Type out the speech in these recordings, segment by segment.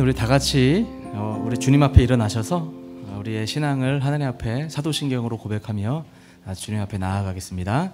우리 다 같이 우리 주님 앞에 일어나셔서 우리의 신앙을 하나님 앞에 사도신경으로 고백하며 주님 앞에 나아가겠습니다.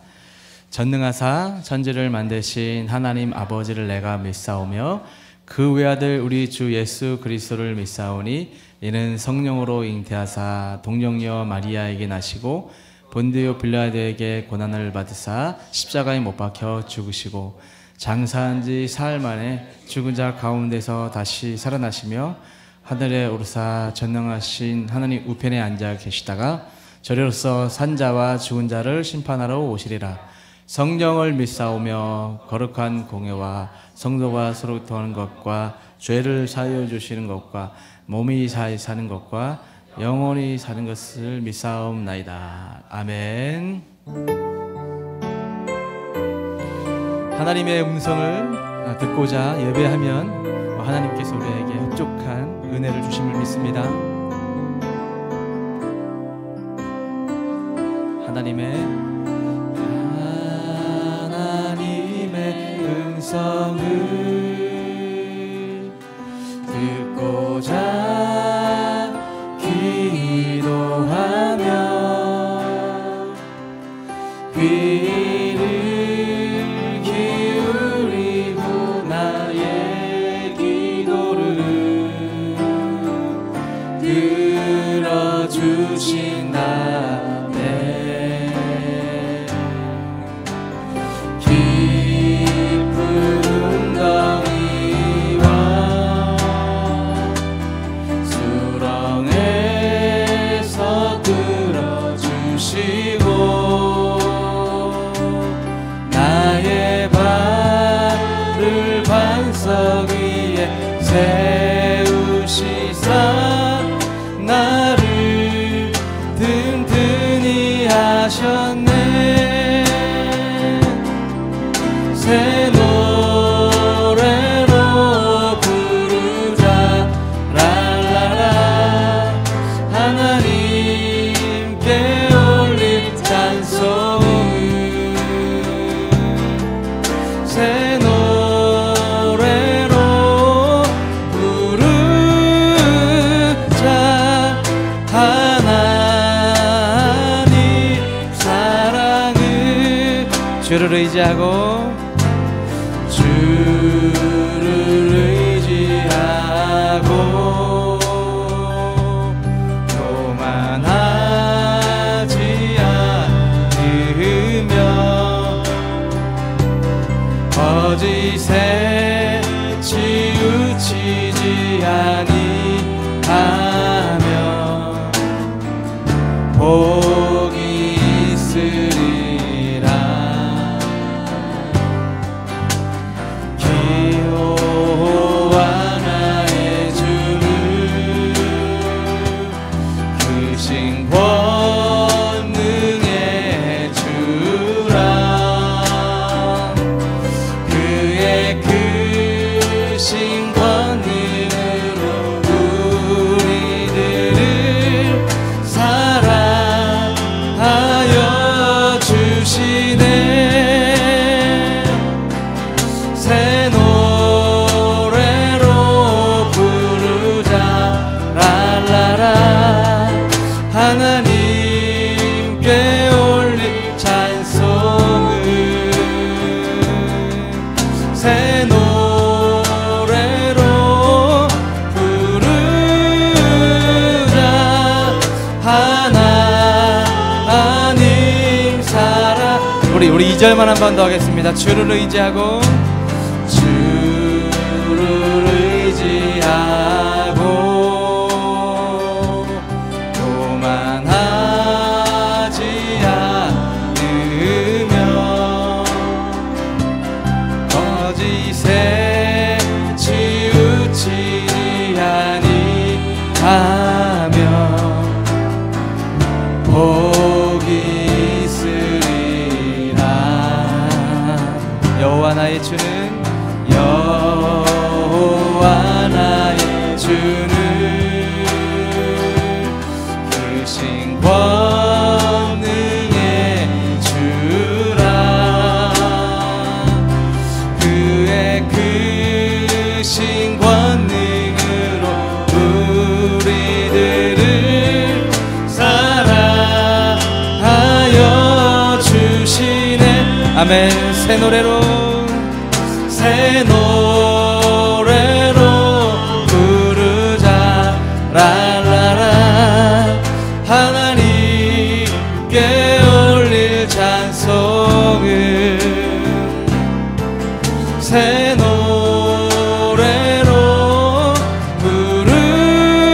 전능하사 천지를 만드신 하나님 아버지를 내가 믿사오며 그 외아들 우리 주 예수 그리스도를 믿사오니 이는 성령으로 잉태하사 동정녀 마리아에게 나시고 본디오 빌라도에게 고난을 받으사 십자가에 못 박혀 죽으시고 장사한 지 사흘 만에 죽은 자 가운데서 다시 살아나시며 하늘에 오르사 전능하신 하나님 우편에 앉아 계시다가 저리로서 산자와 죽은 자를 심판하러 오시리라. 성령을 믿사오며 거룩한 공회와 성도가 서로 통하는 것과 죄를 사하여 주시는 것과 몸이 사는 것과 영원히 사는 것을 믿사옵나이다. 아멘. 하나님의 음성을 듣고자 예배하면 하나님께서 우리에게 흡족한 은혜를 주심을 믿습니다. 하나님의 음성을 듣고자 기도하며 귀를 기울이고 나의 기도를 들어주신다네. 깊은 웅덩이와 수렁에서 끌어주시고 나의 발을 반석 위에 세우시사 나를 든든히 하셨네. 새 노래로 부르자 랄라라. 하나님께 올릴 찬송을 새 노래로 부르자. 하나님 사랑을 주를 의지하고 주를 의지하고 교만하지 않으며 거짓에 치우치지 아니하며 복이 있으리라. 기호와 나의 주를 크신 권능의 주라. 그의 크신 권능으로 우리들을 사랑하여 주시네. 새 노래로 부르자 랄라라. 하나님께 올릴 찬송을 새 노래로 부르자. 하나님 사랑. 우리 2절만 한 번 더 하겠습니다. 주를 의지하고 주를 의지하고 교만하지 않으며 거짓에 치우치지 아니하며 복이 있으리라. 여호와 나의 주는 여호와 나의 주는 크신 권능의 주라. 그의 크신 권능으로 아멘. 새 노래로 부르자 랄라라. 하나님께 올릴 찬송을 새 노래로 부르자.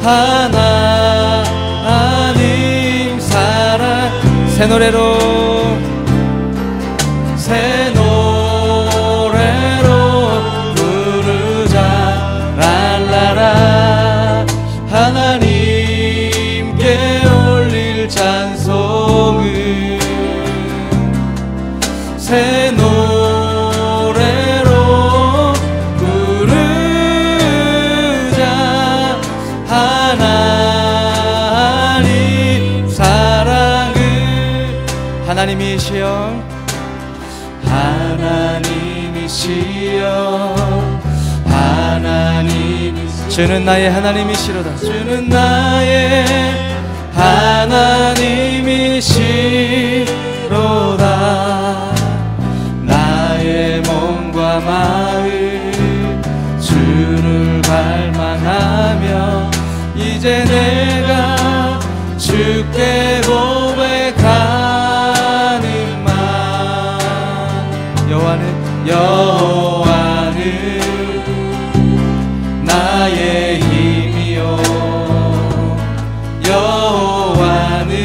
하나님 사랑. 새 노래로 새 노래로 부르자 랄라라. 하나님께 올릴 찬송을 새 노래로 부르자. 하나님 사랑을. 하나님이시여 하나님이시여 하나님이시여. 주는 나의 하나님이시로다. 주는 나의 하나님이시로다. 나의 몸과 마음 주를 갈망하며 이제 내가 주께 고백하는 말. 여호와는 나의 힘이요 여호와는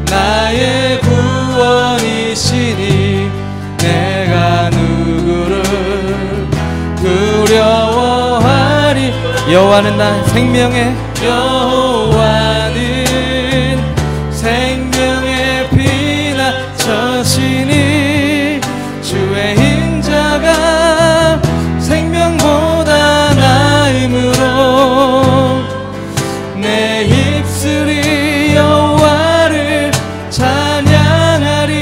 나의 구원이시니 내가 누구를 두려워하리. 여호와는 나 생명의 여호와는 생명의 피난처시니 주의 인자가 생명보다 나음으로 내 입술이 여호와를 찬양하리.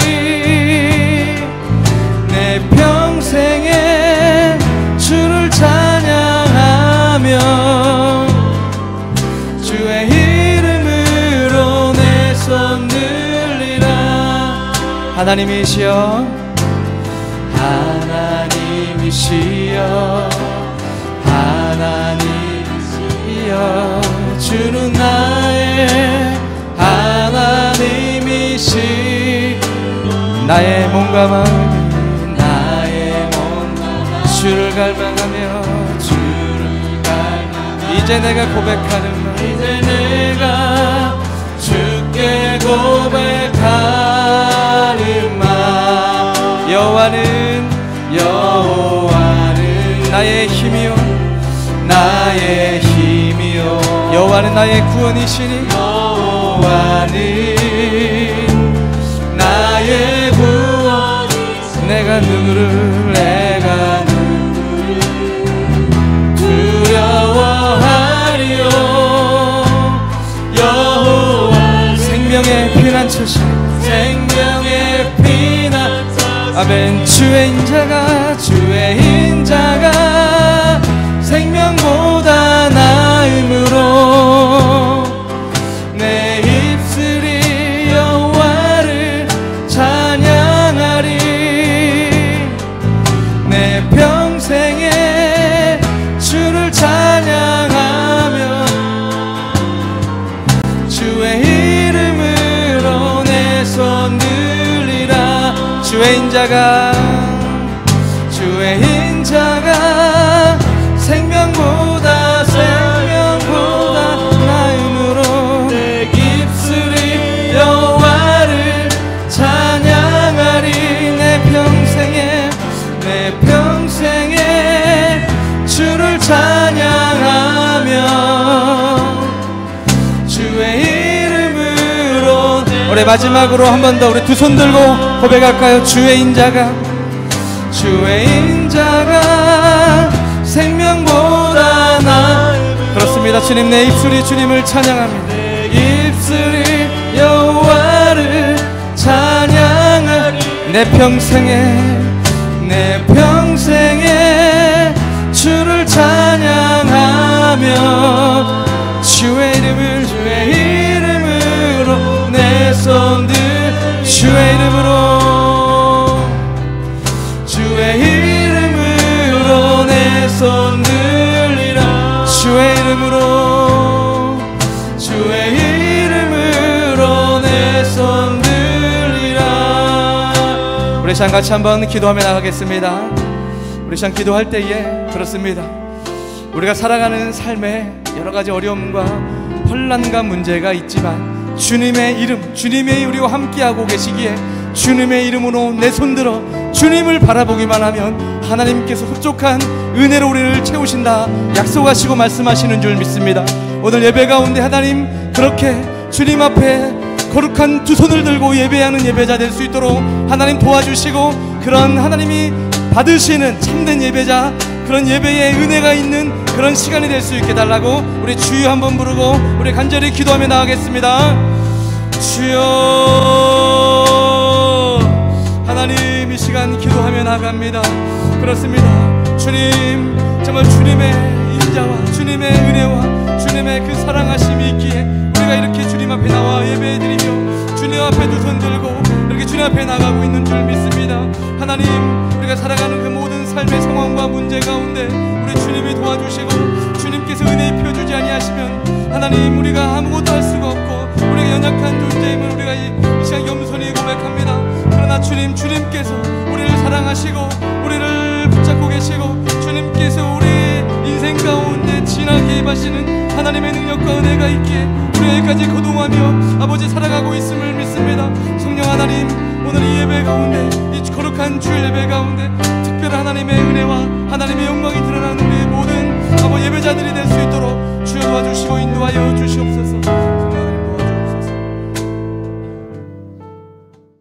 내 평생에 주를 찬양하며 주의 이름으로 내 손 들리라. 하나님이시여 하나님이시여 하나님이시여. 주는 나의 하나님이시. 나의 몸과 마음 나의 몸과 마음 주를 갈망하며 이제 내가 고백하는 말. 이제 내가 주께 고백하는 말. 여호와는 나의 힘이요 나의 힘이요 여호와는 나의 구원이시니 여호와는 나의 구원이시니 내가 누구를 두려워하리요. 여호와 생명의 피난처시 생명의 피난처. 아멘. 주의 인자가 생명보다 나음으로 내 입술이 여호와를 찬양하리. 내 평생에 주를 찬양하며 주의 이름으로 내 손 들리라. 주의 인자가 생명보다 나음으로 내 입술이 여호와를 찬양하리. 내 평생에 주를 찬양하며 주의 이름으로. 올해 마지막으로 한 번 더 우리 두 손 들고 고백할까요? 주의 인자가 생명보다 그렇습니다. 주님 내 입술이 주님을 찬양합니다. 내 입술이 여호와를 찬양하리. 내 평생에 주를 찬양하며 주의 이름으로 내 손들 주의 이름으로 주의 이름으로 내 손 들리라 주의 이름으로 주의 이름으로 내 손 들리라. 우리 시간 같이 한번 기도하며 나가겠습니다. 우리 시간 기도할 때에 그렇습니다. 우리가 살아가는 삶에 여러 가지 어려움과 혼란과 문제가 있지만 주님의 이름, 주님의 우리와 함께하고 계시기에 주님의 이름으로 내 손들어 주님을 바라보기만 하면 하나님께서 흡족한 은혜로 우리를 채우신다 약속하시고 말씀하시는 줄 믿습니다. 오늘 예배 가운데 하나님 그렇게 주님 앞에 거룩한 두 손을 들고 예배하는 예배자 될 수 있도록 하나님 도와주시고 그런 하나님이 받으시는 참된 예배자, 그런 예배에 은혜가 있는 그런 시간이 될 수 있게 달라고 우리 주여 한번 부르고 우리 간절히 기도하며 나가겠습니다. 주여 하나님 이 시간 기도하며 나갑니다. 그렇습니다. 주님 정말 주님의 인자와 주님의 은혜와 주님의 그 사랑하심이 있기에 우리가 이렇게 주님 앞에 나와 예배드리며 주님 앞에 두 손 들고 이렇게 주님 앞에 나가고 있는 줄 믿습니다. 하나님 우리가 살아가는 그 모든 삶의 상황과 문제 가운데 우리 주님이 도와주시고 주님께서 은혜 입혀주지 아니하시면 하나님 우리가 아무것도 할 수가 없고 우리가 연약한 존재임을 우리가 이 시간 겸손히 고백합니다. 그러나 주님께서 우리를 사랑하시고 우리를 붙잡고 계시고 주님께서 우리의 인생 가운데 진하게 임하시는 하나님의 능력과 은혜가 있기에 우리 여기까지 거동하며 아버지 살아가고 있음을 믿습니다. 성령 하나님 오늘 이 예배 가운데 이 거룩한 주일 예배 가운데 특별한 하나님의 은혜와 하나님의 영광이 드러나는 우리 모든 아버지 예배자들이 될 수 있도록 주여 도와주시고 인도하여 주시옵소서.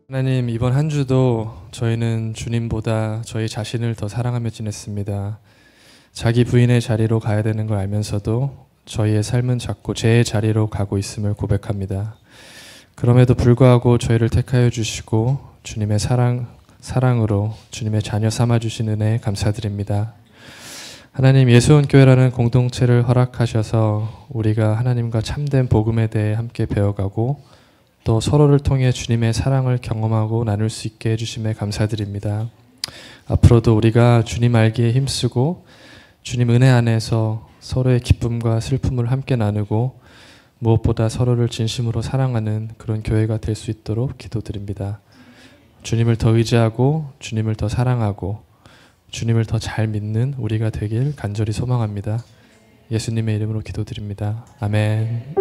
하나님 이번 한 주도 저희는 주님보다 저희 자신을 더 사랑하며 지냈습니다. 자기 부인의 자리로 가야 되는 걸 알면서도 저희의 삶은 자꾸 제 자리로 가고 있음을 고백합니다. 그럼에도 불구하고 저희를 택하여 주시고 주님의 사랑으로 주님의 자녀 삼아주신 은혜에 감사드립니다. 하나님 예수원교회라는 공동체를 허락하셔서 우리가 하나님과 참된 복음에 대해 함께 배워가고 또 서로를 통해 주님의 사랑을 경험하고 나눌 수 있게 해주심에 감사드립니다. 앞으로도 우리가 주님 알기에 힘쓰고 주님 은혜 안에서 서로의 기쁨과 슬픔을 함께 나누고 무엇보다 서로를 진심으로 사랑하는 그런 교회가 될 수 있도록 기도드립니다. 주님을 더 의지하고 주님을 더 사랑하고 주님을 더 잘 믿는 우리가 되길 간절히 소망합니다. 예수님의 이름으로 기도드립니다. 아멘.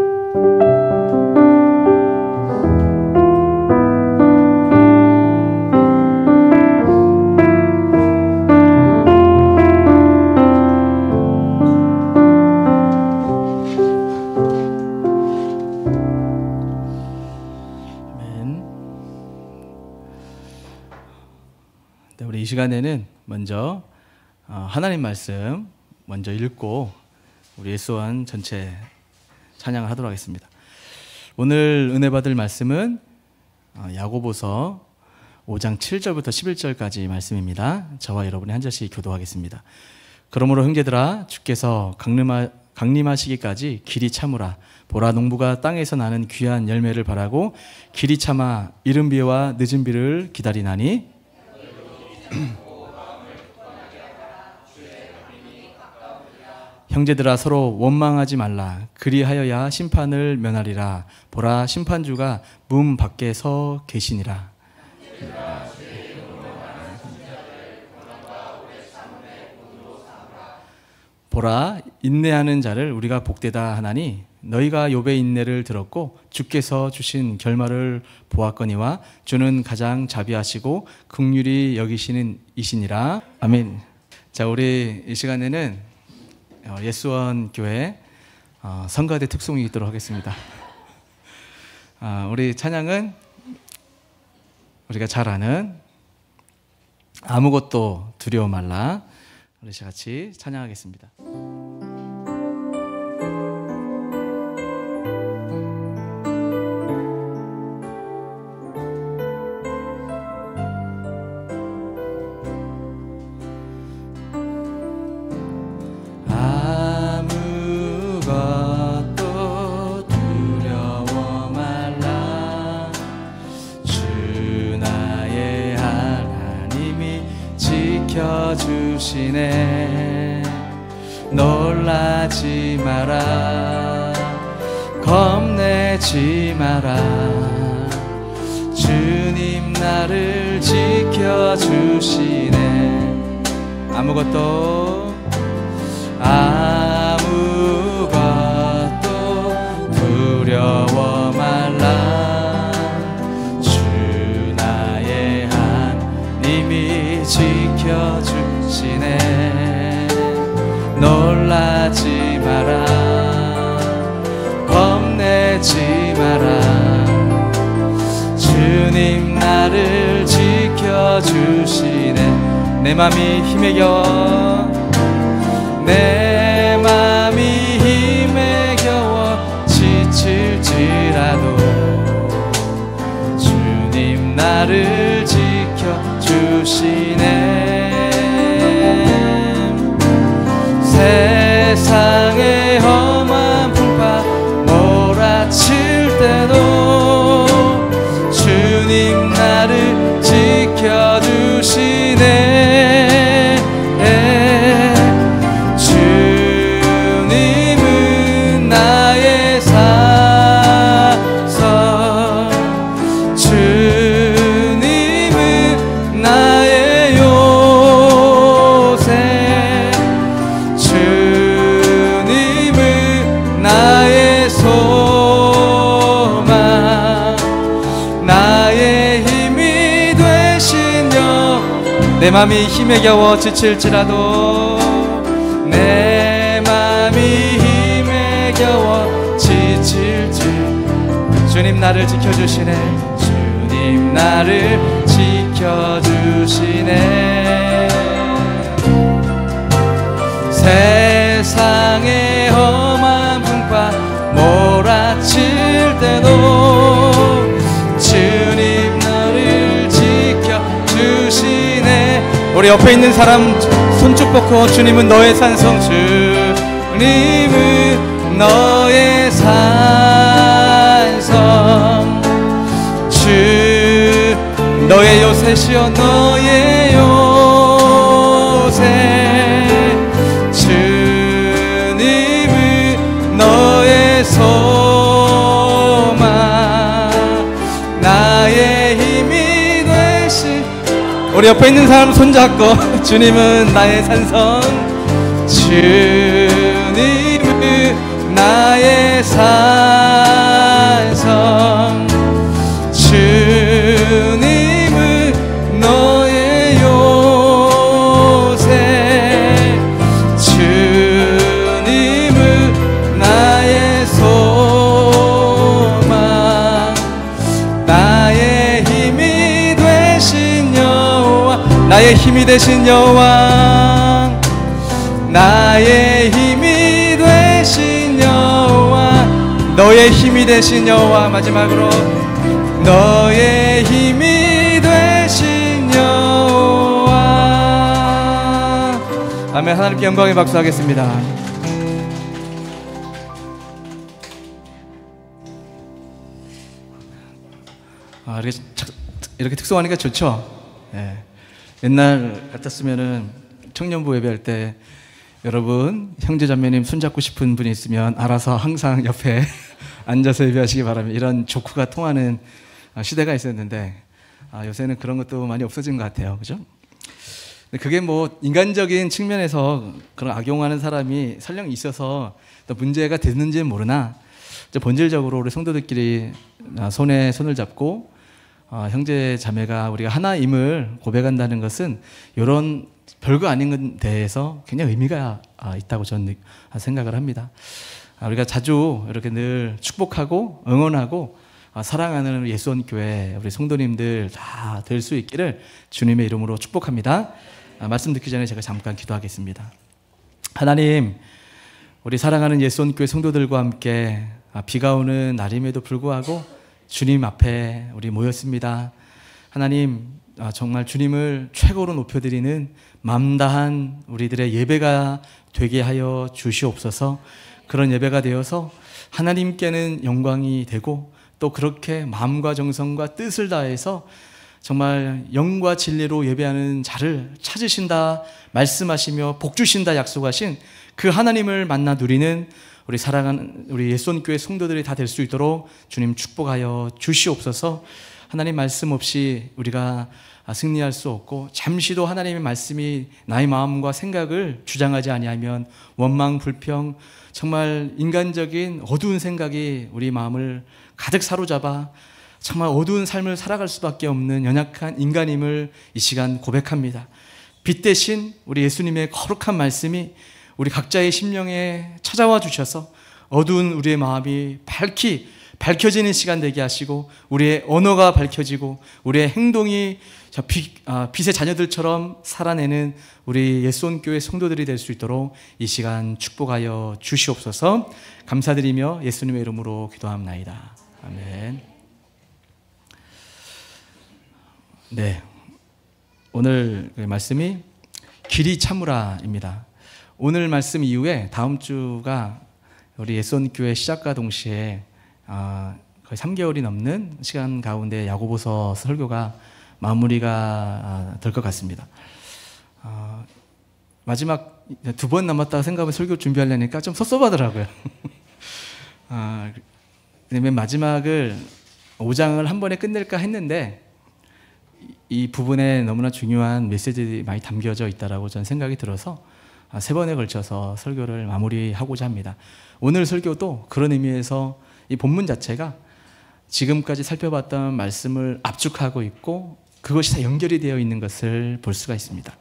이 시간에는 먼저 하나님 말씀 먼저 읽고 우리 예수원 전체 찬양을 하도록 하겠습니다. 오늘 은혜 받을 말씀은 야고보서 5장 7절부터 11절까지 말씀입니다. 저와 여러분이 한 절씩 교도하겠습니다. 그러므로 형제들아 주께서 강림하시기까지 길이 참으라. 보라 농부가 땅에서 나는 귀한 열매를 바라고 길이 참아 이른 비와 늦은 비를 기다리나니 형제들아 서로 원망하지 말라. 그리하여야 심판을 면하리라. 보라 심판주가 문 밖에 서 계시니라. 보라 인내하는 자를 우리가 복되다 하나니 너희가 욥의 인내를 들었고 주께서 주신 결말을 보았거니와 주는 가장 자비하시고 긍휼히 여기시는 이시니라. 아멘. 자, 우리 이 시간에는 예수원 교회 성가대 특송이 있도록 하겠습니다. 우리 찬양은 우리가 잘 아는 아무것도 두려워 말라. 우리 같이 찬양하겠습니다. 아무것도 두려워 말라. 지켜주시네. 놀라지 마라, 겁내지 마라. 주님 나를 지켜주시네. 아무것도 두려워 말라. 주 나의 하나님이 지켜주시네. 놀라지 마라, 겁내지 마라. 주님 나를 지켜주시네. 내 맘이 힘에 겨워, 내 맘이 힘에 겨워 지칠지라도 주님 나를 지켜주시네. 세상의 험한 풍파 몰아칠 때도 주님 나를 지켜주시네. 주님은 나의 사성, 주님은 나의 요새, 주님은 나의 소망, 나의 힘이 되신 여. 내 맘이 힘에 겨워 지칠지라도, 내 맘이 힘에 겨워 지칠지 주님 나를 지켜주시네. 주님 나를 지켜주시네. 세상의 험한 풍파 몰아칠 때도 주님 나를 지켜주시네. 우리 옆에 있는 사람 손쭉 뻗고, 주님은 너의 산성, 주님은 너의 산성, 주 너의 요새시여 너의 요새, 주님은 너의 소망, 나의 힘이 되신. 우리 옆에 있는 사람 손잡고, 주님은 나의 산성, 주님은 나의 산성, 주님은 너의 요새, 주님은 나의 소망, 나의 힘이 되신 여호와, 나의 힘이 되신 여호와, 나의 힘이 되신 여호와, 너의 힘이 되신 여호와. 마지막으로 너의 힘이 되신 여호와. 아멘. 하나님께 영광의 박수 하겠습니다. 이렇게 특송하니까 좋죠. 네. 옛날 같았으면은 청년부 예배할 때 여러분 형제 자매님 손잡고 싶은 분이 있으면 알아서 항상 옆에 앉아서 예배하시기 바랍니다. 이런 조크가 통하는 시대가 있었는데 요새는 그런 것도 많이 없어진 것 같아요. 그죠? 근데 그게 뭐 인간적인 측면에서 그런 악용하는 사람이 설령 있어서 또 문제가 됐는지는 모르나 본질적으로 우리 성도들끼리 손에 손을 잡고 형제 자매가 우리가 하나임을 고백한다는 것은 이런 별거 아닌 데에서 굉장히 의미가 있다고 저는 생각을 합니다. 우리가 자주 이렇게 늘 축복하고 응원하고 사랑하는 예수원교회 우리 성도님들 다 될 수 있기를 주님의 이름으로 축복합니다. 말씀 듣기 전에 제가 잠깐 기도하겠습니다. 하나님, 우리 사랑하는 예수원교회 성도들과 함께 비가 오는 날임에도 불구하고 주님 앞에 우리 모였습니다. 하나님, 정말 주님을 최고로 높여드리는 마음 다한 우리들의 예배가 되게 하여 주시옵소서. 그런 예배가 되어서 하나님께는 영광이 되고 또 그렇게 마음과 정성과 뜻을 다해서 정말 영과 진리로 예배하는 자를 찾으신다 말씀하시며 복 주신다 약속하신 그 하나님을 만나 누리는 우리 사랑하는 우리 예수원교회 성도들이 다 될 수 있도록 주님 축복하여 주시옵소서. 하나님 말씀 없이 우리가 승리할 수 없고, 잠시도 하나님의 말씀이 나의 마음과 생각을 주장하지 아니하면 원망, 불평, 정말 인간적인 어두운 생각이 우리 마음을 가득 사로잡아 정말 어두운 삶을 살아갈 수밖에 없는 연약한 인간임을 이 시간 고백합니다. 빛 대신 우리 예수님의 거룩한 말씀이 우리 각자의 심령에 찾아와 주셔서 어두운 우리의 마음이 밝혀지는 시간 되게 하시고, 우리의 언어가 밝혀지고 우리의 행동이 빛의 자녀들처럼 살아내는 우리 예수원교회 성도들이 될 수 있도록 이 시간 축복하여 주시옵소서. 감사드리며 예수님의 이름으로 기도합나이다. 아멘. 네, 오늘 말씀이 길이 참으라입니다. 오늘 말씀 이후에 다음 주가 우리 예수원교회 시작과 동시에 거의 3개월이 넘는 시간 가운데 야고보서 설교가 마무리가 될 것 같습니다. 마지막 2번 남았다고 생각하면 설교 준비하려니까 좀 섭섭하더라고요. 맨 마지막을 5장을 한 번에 끝낼까 했는데 이 부분에 너무나 중요한 메시지들이 많이 담겨져 있다라고 저는 생각이 들어서 3번에 걸쳐서 설교를 마무리하고자 합니다. 오늘 설교도 그런 의미에서 이 본문 자체가 지금까지 살펴봤던 말씀을 압축하고 있고 그것이 다 연결이 되어 있는 것을 볼 수가 있습니다.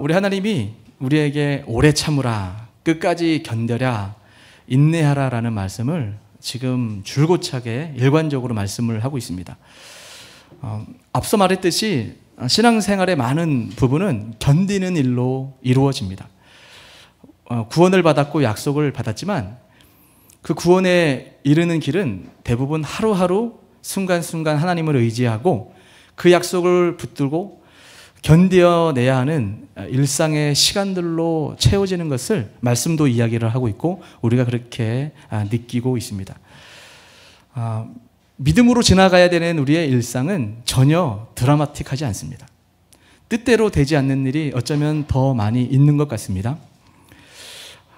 우리 하나님이 우리에게 오래 참으라, 끝까지 견뎌라, 인내하라 라는 말씀을 지금 줄고차게 일관적으로 말씀을 하고 있습니다. 앞서 말했듯이 신앙생활의 많은 부분은 견디는 일로 이루어집니다. 구원을 받았고 약속을 받았지만 그 구원에 이르는 길은 대부분 하루하루 순간순간 하나님을 의지하고 그 약속을 붙들고 견뎌내야 하는 일상의 시간들로 채워지는 것을 말씀도 이야기를 하고 있고 우리가 그렇게 느끼고 있습니다. 믿음으로 지나가야 되는 우리의 일상은 전혀 드라마틱하지 않습니다. 뜻대로 되지 않는 일이 어쩌면 더 많이 있는 것 같습니다.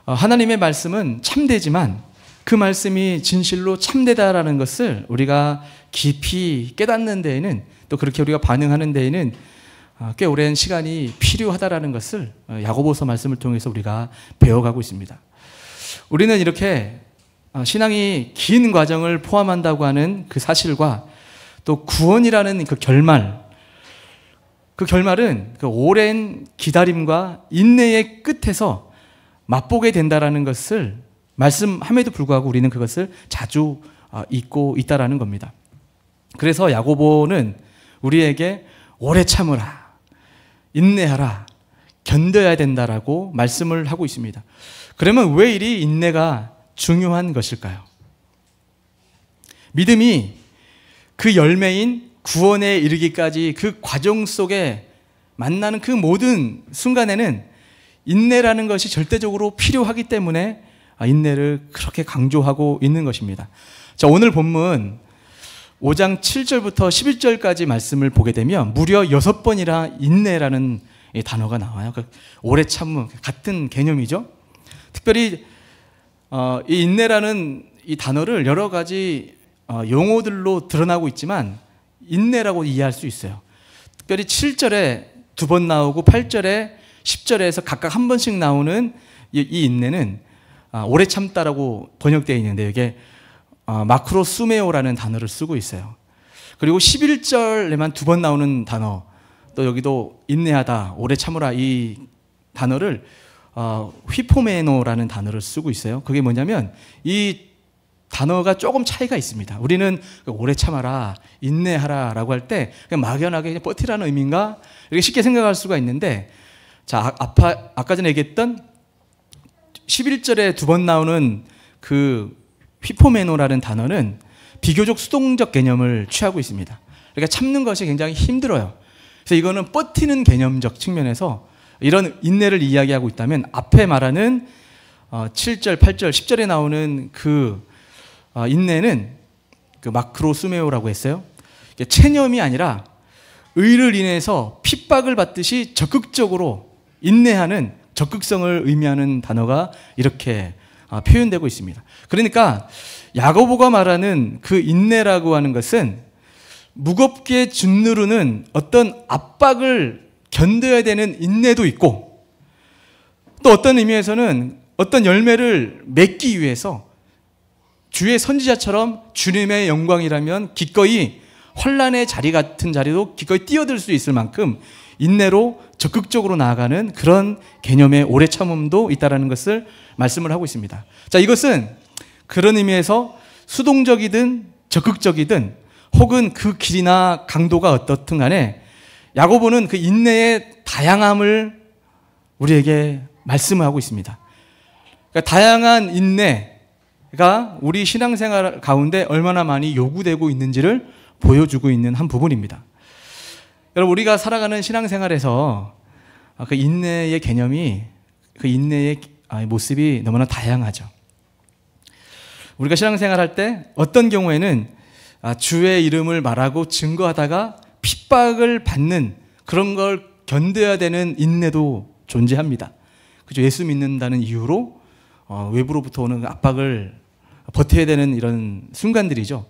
하나님의 말씀은 참되지만 그 말씀이 진실로 참되다라는 것을 우리가 깊이 깨닫는 데에는, 또 그렇게 우리가 반응하는 데에는 꽤 오랜 시간이 필요하다라는 것을 야고보서 말씀을 통해서 우리가 배워가고 있습니다. 우리는 이렇게 신앙이 긴 과정을 포함한다고 하는 그 사실과 또 구원이라는 그 결말, 그 결말은 그 오랜 기다림과 인내의 끝에서 맛보게 된다라는 것을 말씀함에도 불구하고 우리는 그것을 자주 잊고 있다라는 겁니다. 그래서 야고보는 우리에게 오래 참으라, 인내하라, 견뎌야 된다라고 말씀을 하고 있습니다. 그러면 왜 이리 인내가 중요한 것일까요? 믿음이 그 열매인 구원에 이르기까지 그 과정 속에 만나는 그 모든 순간에는 인내라는 것이 절대적으로 필요하기 때문에 인내를 그렇게 강조하고 있는 것입니다. 자, 오늘 본문 5장 7절부터 11절까지 말씀을 보게 되면 무려 6번이나 인내라는 단어가 나와요. 오래 참음 같은 개념이죠. 특별히 이 인내라는 이 단어를 여러 가지 용어들로 드러나고 있지만 인내라고 이해할 수 있어요. 특별히 7절에 2번 나오고 8절에 10절에서 각각 한 번씩 나오는 이 인내는 오래 참다라고 번역되어 있는데 이게 마크로수메오라는 단어를 쓰고 있어요. 그리고 11절에만 2번 나오는 단어, 또 여기도 인내하다, 오래 참으라 이 단어를 휘포메노라는 단어를 쓰고 있어요. 그게 뭐냐면 이 단어가 조금 차이가 있습니다. 우리는 오래 참아라, 인내하라 라고 할 때 그냥 막연하게 그냥 버티라는 의미인가 이렇게 쉽게 생각할 수가 있는데, 자, 아까 전에 얘기했던 11절에 2번 나오는 그 휘포메노라는 단어는 비교적 수동적 개념을 취하고 있습니다. 그러니까 참는 것이 굉장히 힘들어요. 그래서 이거는 버티는 개념적 측면에서 이런 인내를 이야기하고 있다면, 앞에 말하는 7절, 8절, 10절에 나오는 그 인내는 그 마크로수메오라고 했어요. 체념이 아니라 의를 인해서 핍박을 받듯이 적극적으로 인내하는 적극성을 의미하는 단어가 이렇게 표현되고 있습니다. 그러니까 야고보가 말하는 그 인내라고 하는 것은 무겁게 짓누르는 어떤 압박을 견뎌야 되는 인내도 있고, 또 어떤 의미에서는 어떤 열매를 맺기 위해서 주의 선지자처럼 주님의 영광이라면 기꺼이 환난의 자리 같은 자리도 기꺼이 뛰어들 수 있을 만큼 인내로 적극적으로 나아가는 그런 개념의 오래 참음도 있다는 것을 말씀을 하고 있습니다. 자, 이것은 그런 의미에서 수동적이든 적극적이든 혹은 그 길이나 강도가 어떻든 간에 야고보는 그 인내의 다양함을 우리에게 말씀을 하고 있습니다. 그러니까 다양한 인내가 우리 신앙생활 가운데 얼마나 많이 요구되고 있는지를 보여주고 있는 한 부분입니다. 여러분, 우리가 살아가는 신앙생활에서 그 인내의 개념이, 그 인내의 모습이 너무나 다양하죠. 우리가 신앙생활 할 때 어떤 경우에는 주의 이름을 말하고 증거하다가 핍박을 받는 그런 걸 견뎌야 되는 인내도 존재합니다. 그죠? 예수 믿는다는 이유로 외부로부터 오는 압박을 버텨야 되는 이런 순간들이죠.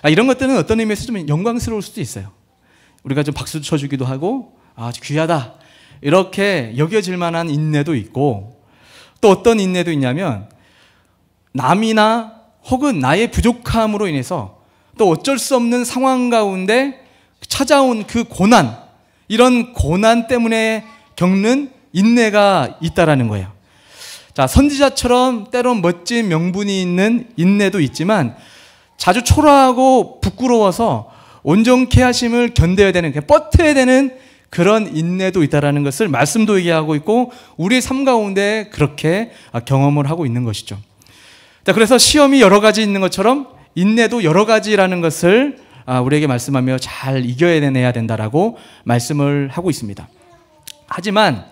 이런 것들은 어떤 의미에서 좀 영광스러울 수도 있어요. 우리가 좀 박수 쳐주기도 하고 귀하다 이렇게 여겨질 만한 인내도 있고, 또 어떤 인내도 있냐면 남이나 혹은 나의 부족함으로 인해서 또 어쩔 수 없는 상황 가운데 찾아온 그 고난, 이런 고난 때문에 겪는 인내가 있다라는 거예요. 자, 선지자처럼 때론 멋진 명분이 있는 인내도 있지만 자주 초라하고 부끄러워서 온전케 하심을 견뎌야 되는, 버텨야 되는 그런 인내도 있다라는 것을 말씀도 얘기하고 있고 우리의 삶 가운데 그렇게 경험을 하고 있는 것이죠. 자, 그래서 시험이 여러 가지 있는 것처럼 인내도 여러 가지라는 것을 우리에게 말씀하며 잘 이겨내야 된다라고 말씀을 하고 있습니다. 하지만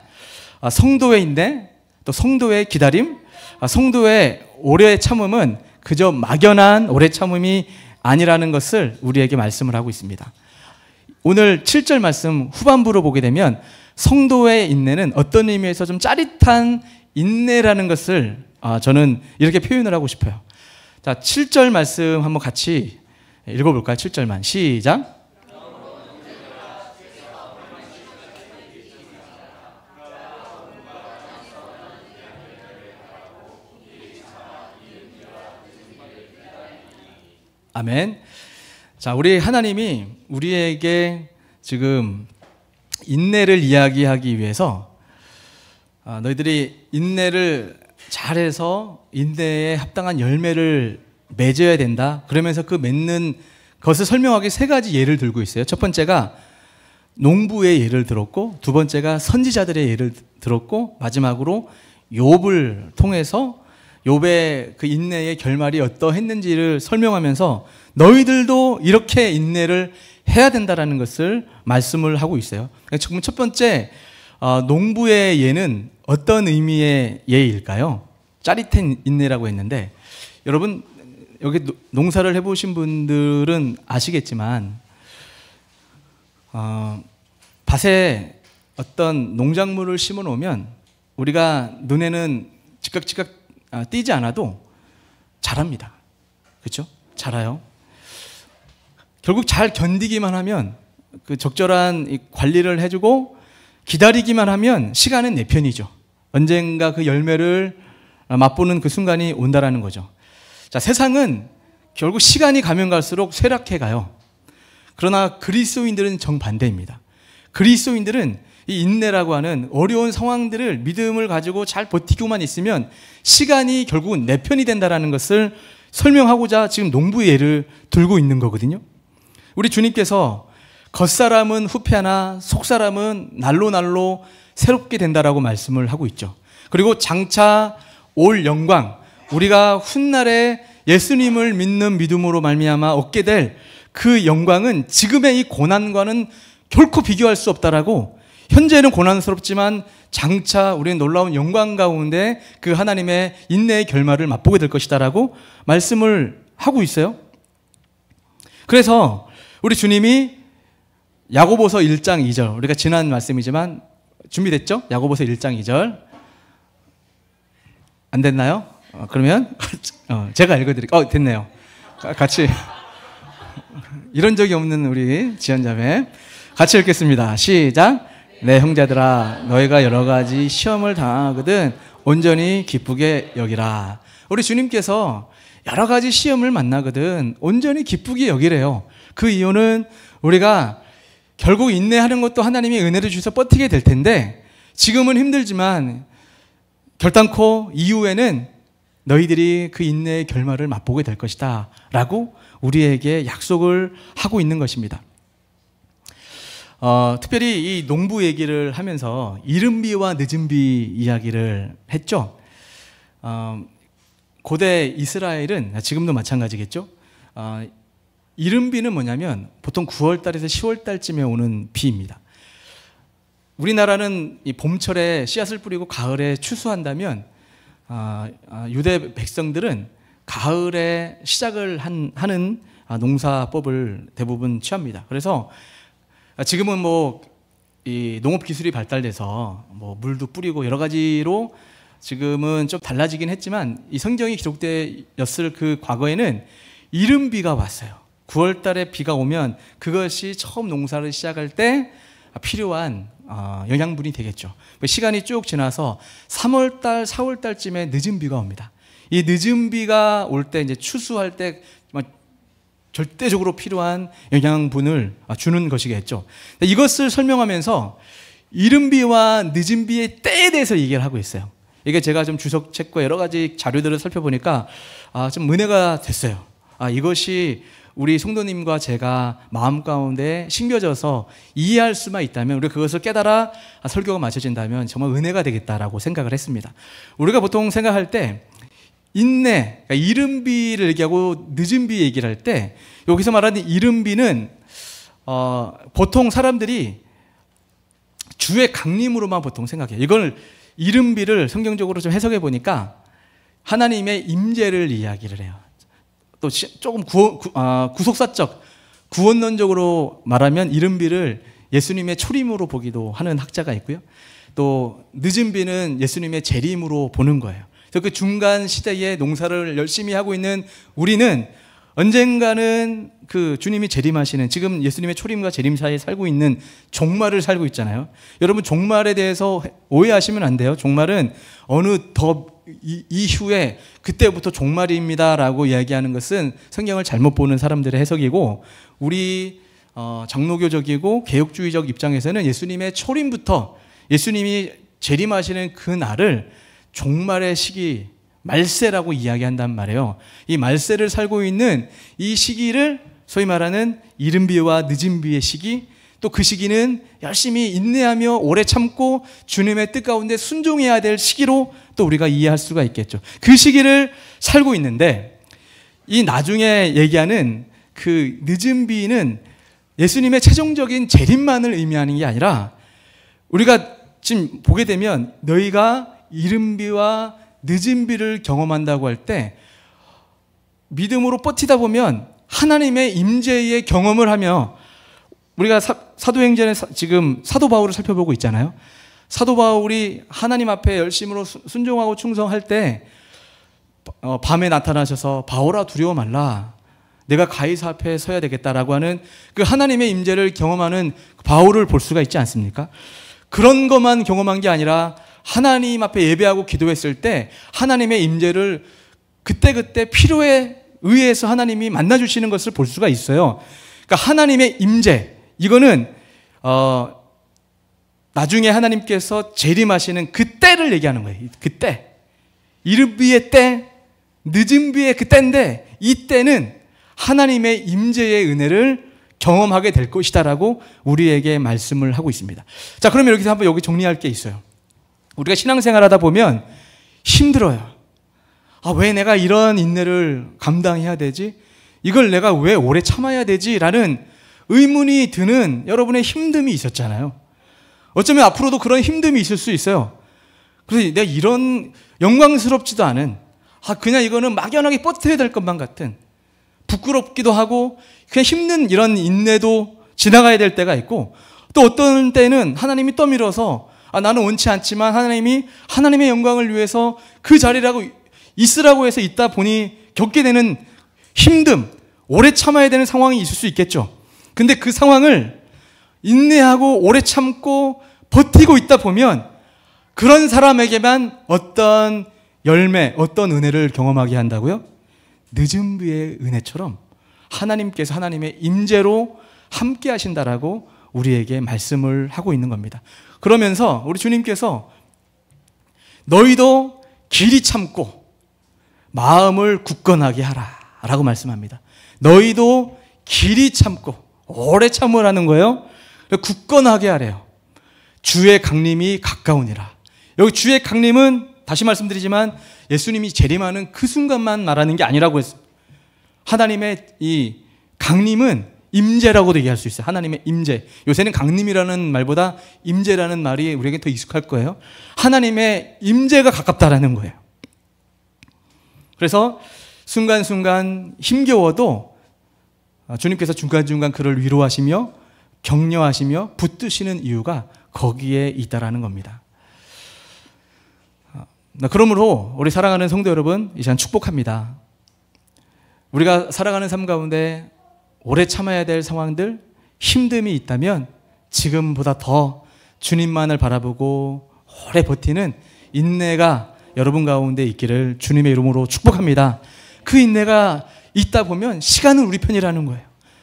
성도의 인내, 또 성도의 기다림, 성도의 오래 참음은 그저 막연한 오래 참음이 아니라는 것을 우리에게 말씀을 하고 있습니다. 오늘 7절 말씀 후반부로 보게 되면 성도의 인내는 어떤 의미에서 좀 짜릿한 인내라는 것을 저는 이렇게 표현을 하고 싶어요. 자, 7절 말씀 한번 같이 읽어볼까요? 7절만 시작. 아멘. 자, 우리 하나님이 우리에게 지금 인내를 이야기하기 위해서 너희들이 인내를 잘해서 인내에 합당한 열매를 맺어야 된다. 그러면서 그 맺는 것을 설명하기 세 가지 예를 들고 있어요. 첫 번째가 농부의 예를 들었고, 두 번째가 선지자들의 예를 들었고, 마지막으로 욥을 통해서 욥의 그 인내의 결말이 어떠했는지를 설명하면서 너희들도 이렇게 인내를 해야 된다라는 것을 말씀을 하고 있어요. 지금 첫 번째 농부의 예는 어떤 의미의 예일까요? 짜릿한 인내라고 했는데, 여러분 여기 농사를 해보신 분들은 아시겠지만 밭에 어떤 농작물을 심어 놓으면 우리가 눈에는 즉각 띄지 않아도 자랍니다. 그렇죠? 자라요. 결국 잘 견디기만 하면, 그 적절한 관리를 해주고 기다리기만 하면 시간은 내 편이죠. 언젠가 그 열매를 맛보는 그 순간이 온다라는 거죠. 자, 세상은 결국 시간이 가면 갈수록 쇠락해 가요. 그러나 그리스도인들은 정반대입니다. 그리스도인들은 이 인내라고 하는 어려운 상황들을 믿음을 가지고 잘 버티고만 있으면 시간이 결국은 내 편이 된다라는 것을 설명하고자 지금 농부의 예를 들고 있는 거거든요. 우리 주님께서 겉사람은 후패하나 속사람은 날로 새롭게 된다라고 말씀을 하고 있죠. 그리고 장차 올 영광, 우리가 훗날에 예수님을 믿는 믿음으로 말미암아 얻게 될 그 영광은 지금의 이 고난과는 결코 비교할 수 없다라고, 현재는 고난스럽지만 장차 우리는 놀라운 영광 가운데 그 하나님의 인내의 결말을 맛보게 될 것이다라고 말씀을 하고 있어요. 그래서 우리 주님이 야고보서 1장 2절, 우리가 지난 말씀이지만 준비됐죠? 야고보서 1장 2절. 안 됐나요? 그러면 제가 읽어드릴게요. 됐네요. 같이 이런 적이 없는 우리 지연자매 같이 읽겠습니다. 시작. 내 형제들아, 너희가 여러 가지 시험을 당하거든 온전히 기쁘게 여기라. 우리 주님께서 여러 가지 시험을 만나거든 온전히 기쁘게 여기래요. 그 이유는 우리가 결국 인내하는 것도 하나님이 은혜를 주셔서 버티게 될 텐데, 지금은 힘들지만 결단코 이후에는 너희들이 그 인내의 결말을 맛보게 될 것이다 라고 우리에게 약속을 하고 있는 것입니다. 특별히 이 농부 얘기를 하면서 이른 비와 늦은 비 이야기를 했죠. 고대 이스라엘은, 지금도 마찬가지겠죠. 이른 비는 뭐냐면 보통 9월 달에서 10월 달쯤에 오는 비입니다. 우리나라는 이 봄철에 씨앗을 뿌리고 가을에 추수한다면 유대 백성들은 가을에 시작을 하는 농사법을 대부분 취합니다. 그래서 지금은 이 농업 기술이 발달돼서 물도 뿌리고 여러 가지로 지금은 좀 달라지긴 했지만, 이 성경이 기록되었을 그 과거에는 이른 비가 왔어요. 9월 달에 비가 오면 그것이 처음 농사를 시작할 때 필요한 영양분이 되겠죠. 시간이 쭉 지나서 3월 달, 4월 달쯤에 늦은 비가 옵니다. 이 늦은 비가 올 때 이제 추수할 때 절대적으로 필요한 영양분을 주는 것이겠죠. 이것을 설명하면서 이른 비와 늦은 비의 때에 대해서 얘기를 하고 있어요. 이게 제가 좀 주석책과 여러 가지 자료들을 살펴보니까 좀 은혜가 됐어요. 이것이 우리 성도님과 제가 마음 가운데 심겨져서 이해할 수만 있다면, 우리가 그것을 깨달아 설교가 맞춰진다면 정말 은혜가 되겠다라고 생각을 했습니다. 우리가 보통 생각할 때 인내, 그러니까 이른 비를 얘기하고 늦은 비 얘기를 할 때, 여기서 말하는 이른 비는 보통 사람들이 주의 강림으로만 보통 생각해요. 이걸 이른 비를 성경적으로 좀 해석해 보니까 하나님의 임재를 이야기를 해요. 또 조금 구속사적, 구원론적으로 말하면 이른 비를 예수님의 초림으로 보기도 하는 학자가 있고요. 또 늦은 비는 예수님의 재림으로 보는 거예요. 그래서 그 중간 시대에 농사를 열심히 하고 있는 우리는 언젠가는 그 주님이 재림하시는, 지금 예수님의 초림과 재림 사이에 살고 있는 종말을 살고 있잖아요. 여러분, 종말에 대해서 오해하시면 안 돼요. 종말은 어느 더 이후에 그때부터 종말입니다라고 이야기하는 것은 성경을 잘못 보는 사람들의 해석이고, 우리 장로교적이고 개혁주의적 입장에서는 예수님의 초림부터 예수님이 재림하시는 그 날을 종말의 시기, 말세라고 이야기한단 말이에요. 이 말세를 살고 있는 이 시기를 소위 말하는 이른 비와 늦은 비의 시기, 또 그 시기는 열심히 인내하며 오래 참고 주님의 뜻 가운데 순종해야 될 시기로 또 우리가 이해할 수가 있겠죠. 그 시기를 살고 있는데, 이 나중에 얘기하는 그 늦은 비는 예수님의 최종적인 재림만을 의미하는 게 아니라, 우리가 지금 보게 되면 너희가 이른 비와 늦은 비를 경험한다고 할 때 믿음으로 버티다 보면 하나님의 임재의 경험을 하며, 우리가 사도행전에 지금 사도 바울을 살펴보고 있잖아요. 사도 바울이 하나님 앞에 열심으로 순종하고 충성할 때 밤에 나타나셔서 바울아 두려워 말라, 내가 가이사 앞에 서야 되겠다라고 하는 그 하나님의 임재를 경험하는 바울을 볼 수가 있지 않습니까? 그런 것만 경험한 게 아니라 하나님 앞에 예배하고 기도했을 때 하나님의 임재를 그때그때 필요에 의해서 하나님이 만나주시는 것을 볼 수가 있어요. 그러니까 하나님의 임재, 이거는 나중에 하나님께서 재림하시는 그 때를 얘기하는 거예요. 그 때, 이른 비의 때, 늦은 비의 그 때인데, 이 때는 하나님의 임재의 은혜를 경험하게 될 것이다라고 우리에게 말씀을 하고 있습니다. 자, 그러면 여기서 한번 여기 정리할 게 있어요. 우리가 신앙생활하다 보면 힘들어요. 왜 내가 이런 인내를 감당해야 되지? 이걸 내가 왜 오래 참아야 되지? 라는 의문이 드는 여러분의 힘듦이 있었잖아요. 어쩌면 앞으로도 그런 힘듦이 있을 수 있어요. 그래서 내가 이런 영광스럽지도 않은, 그냥 이거는 막연하게 버텨야 될 것만 같은, 부끄럽기도 하고 그냥 힘든 이런 인내도 지나가야 될 때가 있고, 또 어떤 때는 하나님이 떠밀어서 나는 원치 않지만 하나님이 하나님의 영광을 위해서 그 자리라고 있으라고 해서 있다 보니 겪게 되는 힘듦, 오래 참아야 되는 상황이 있을 수 있겠죠. 근데 그 상황을 인내하고 오래 참고 버티고 있다 보면 그런 사람에게만 어떤 열매, 어떤 은혜를 경험하게 한다고요? 늦은 비의 은혜처럼 하나님께서 하나님의 임재로 함께 하신다라고 우리에게 말씀을 하고 있는 겁니다. 그러면서 우리 주님께서 너희도 길이 참고 마음을 굳건하게 하라 라고 말씀합니다. 너희도 길이 참고 오래 참으라는 거예요. 굳건하게 하래요. 주의 강림이 가까우니라. 여기 주의 강림은 다시 말씀드리지만 예수님이 재림하는 그 순간만 말하는 게 아니라고 했어요. 하나님의 이 강림은 임재라고도 얘기할 수 있어요. 하나님의 임재. 요새는 강림이라는 말보다 임재라는 말이 우리에게 더 익숙할 거예요. 하나님의 임재가 가깝다라는 거예요. 그래서 순간순간 힘겨워도 주님께서 중간중간 그를 위로하시며 격려하시며 붙드시는 이유가 거기에 있다라는 겁니다. 그러므로 우리 사랑하는 성도 여러분, 이 시간 축복합니다. 우리가 살아가는 삶 가운데 오래 참아야 될 상황들, 힘듦이 있다면 지금보다 더 주님만을 바라보고 오래 버티는 인내가 여러분 가운데 있기를 주님의 이름으로 축복합니다. 그 인내가 있다 보면 시간은 우리 편이라는 거예요.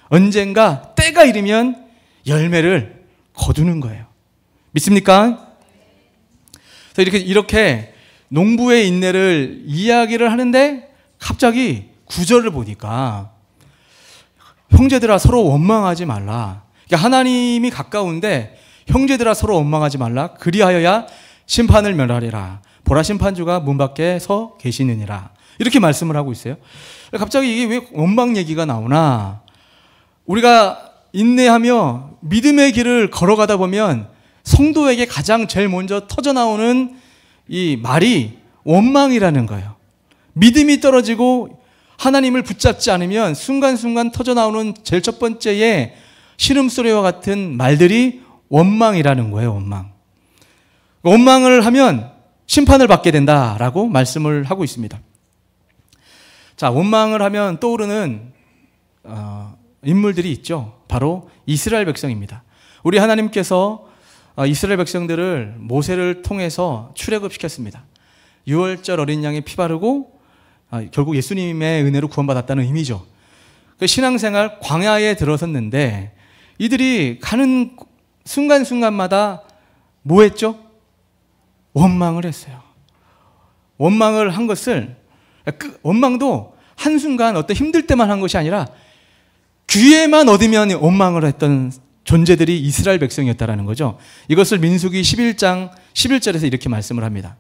언젠가 때가 이르면 열매를 거두는 거예요. 믿습니까? 그래서 이렇게 농부의 인내를 이야기를 하는데 갑자기 구절을 보니까 형제들아 서로 원망하지 말라. 그러니까 하나님이 가까운데 형제들아 서로 원망하지 말라. 그리하여야 심판을 멸하리라. 보라 심판주가 문 밖에 서 계시느니라. 이렇게 말씀을 하고 있어요. 갑자기 이게 왜 원망 얘기가 나오나? 우리가 인내하며 믿음의 길을 걸어가다 보면 성도에게 가장 제일 먼저 터져나오는 이 말이 원망이라는 거예요. 믿음이 떨어지고 하나님을 붙잡지 않으면 순간순간 터져나오는 제일 첫 번째의 신음소리와 같은 말들이 원망이라는 거예요. 원망. 원망을 하면 심판을 받게 된다라고 말씀을 하고 있습니다. 자, 원망을 하면 떠오르는 인물들이 있죠. 바로 이스라엘 백성입니다. 우리 하나님께서 이스라엘 백성들을 모세를 통해서 출애굽시켰습니다. 유월절 어린 양의 피 바르고 결국 예수님의 은혜로 구원받았다는 의미죠. 그 신앙생활 광야에 들어섰는데 이들이 가는 순간순간마다 뭐 했죠? 원망을 했어요. 원망을 한 것을, 원망도 한순간 어떤 힘들 때만 한 것이 아니라 기회만 얻으면 원망을 했던 존재들이 이스라엘 백성이었다라는 거죠. 이것을 민수기 11장 11절에서 이렇게 말씀을 합니다.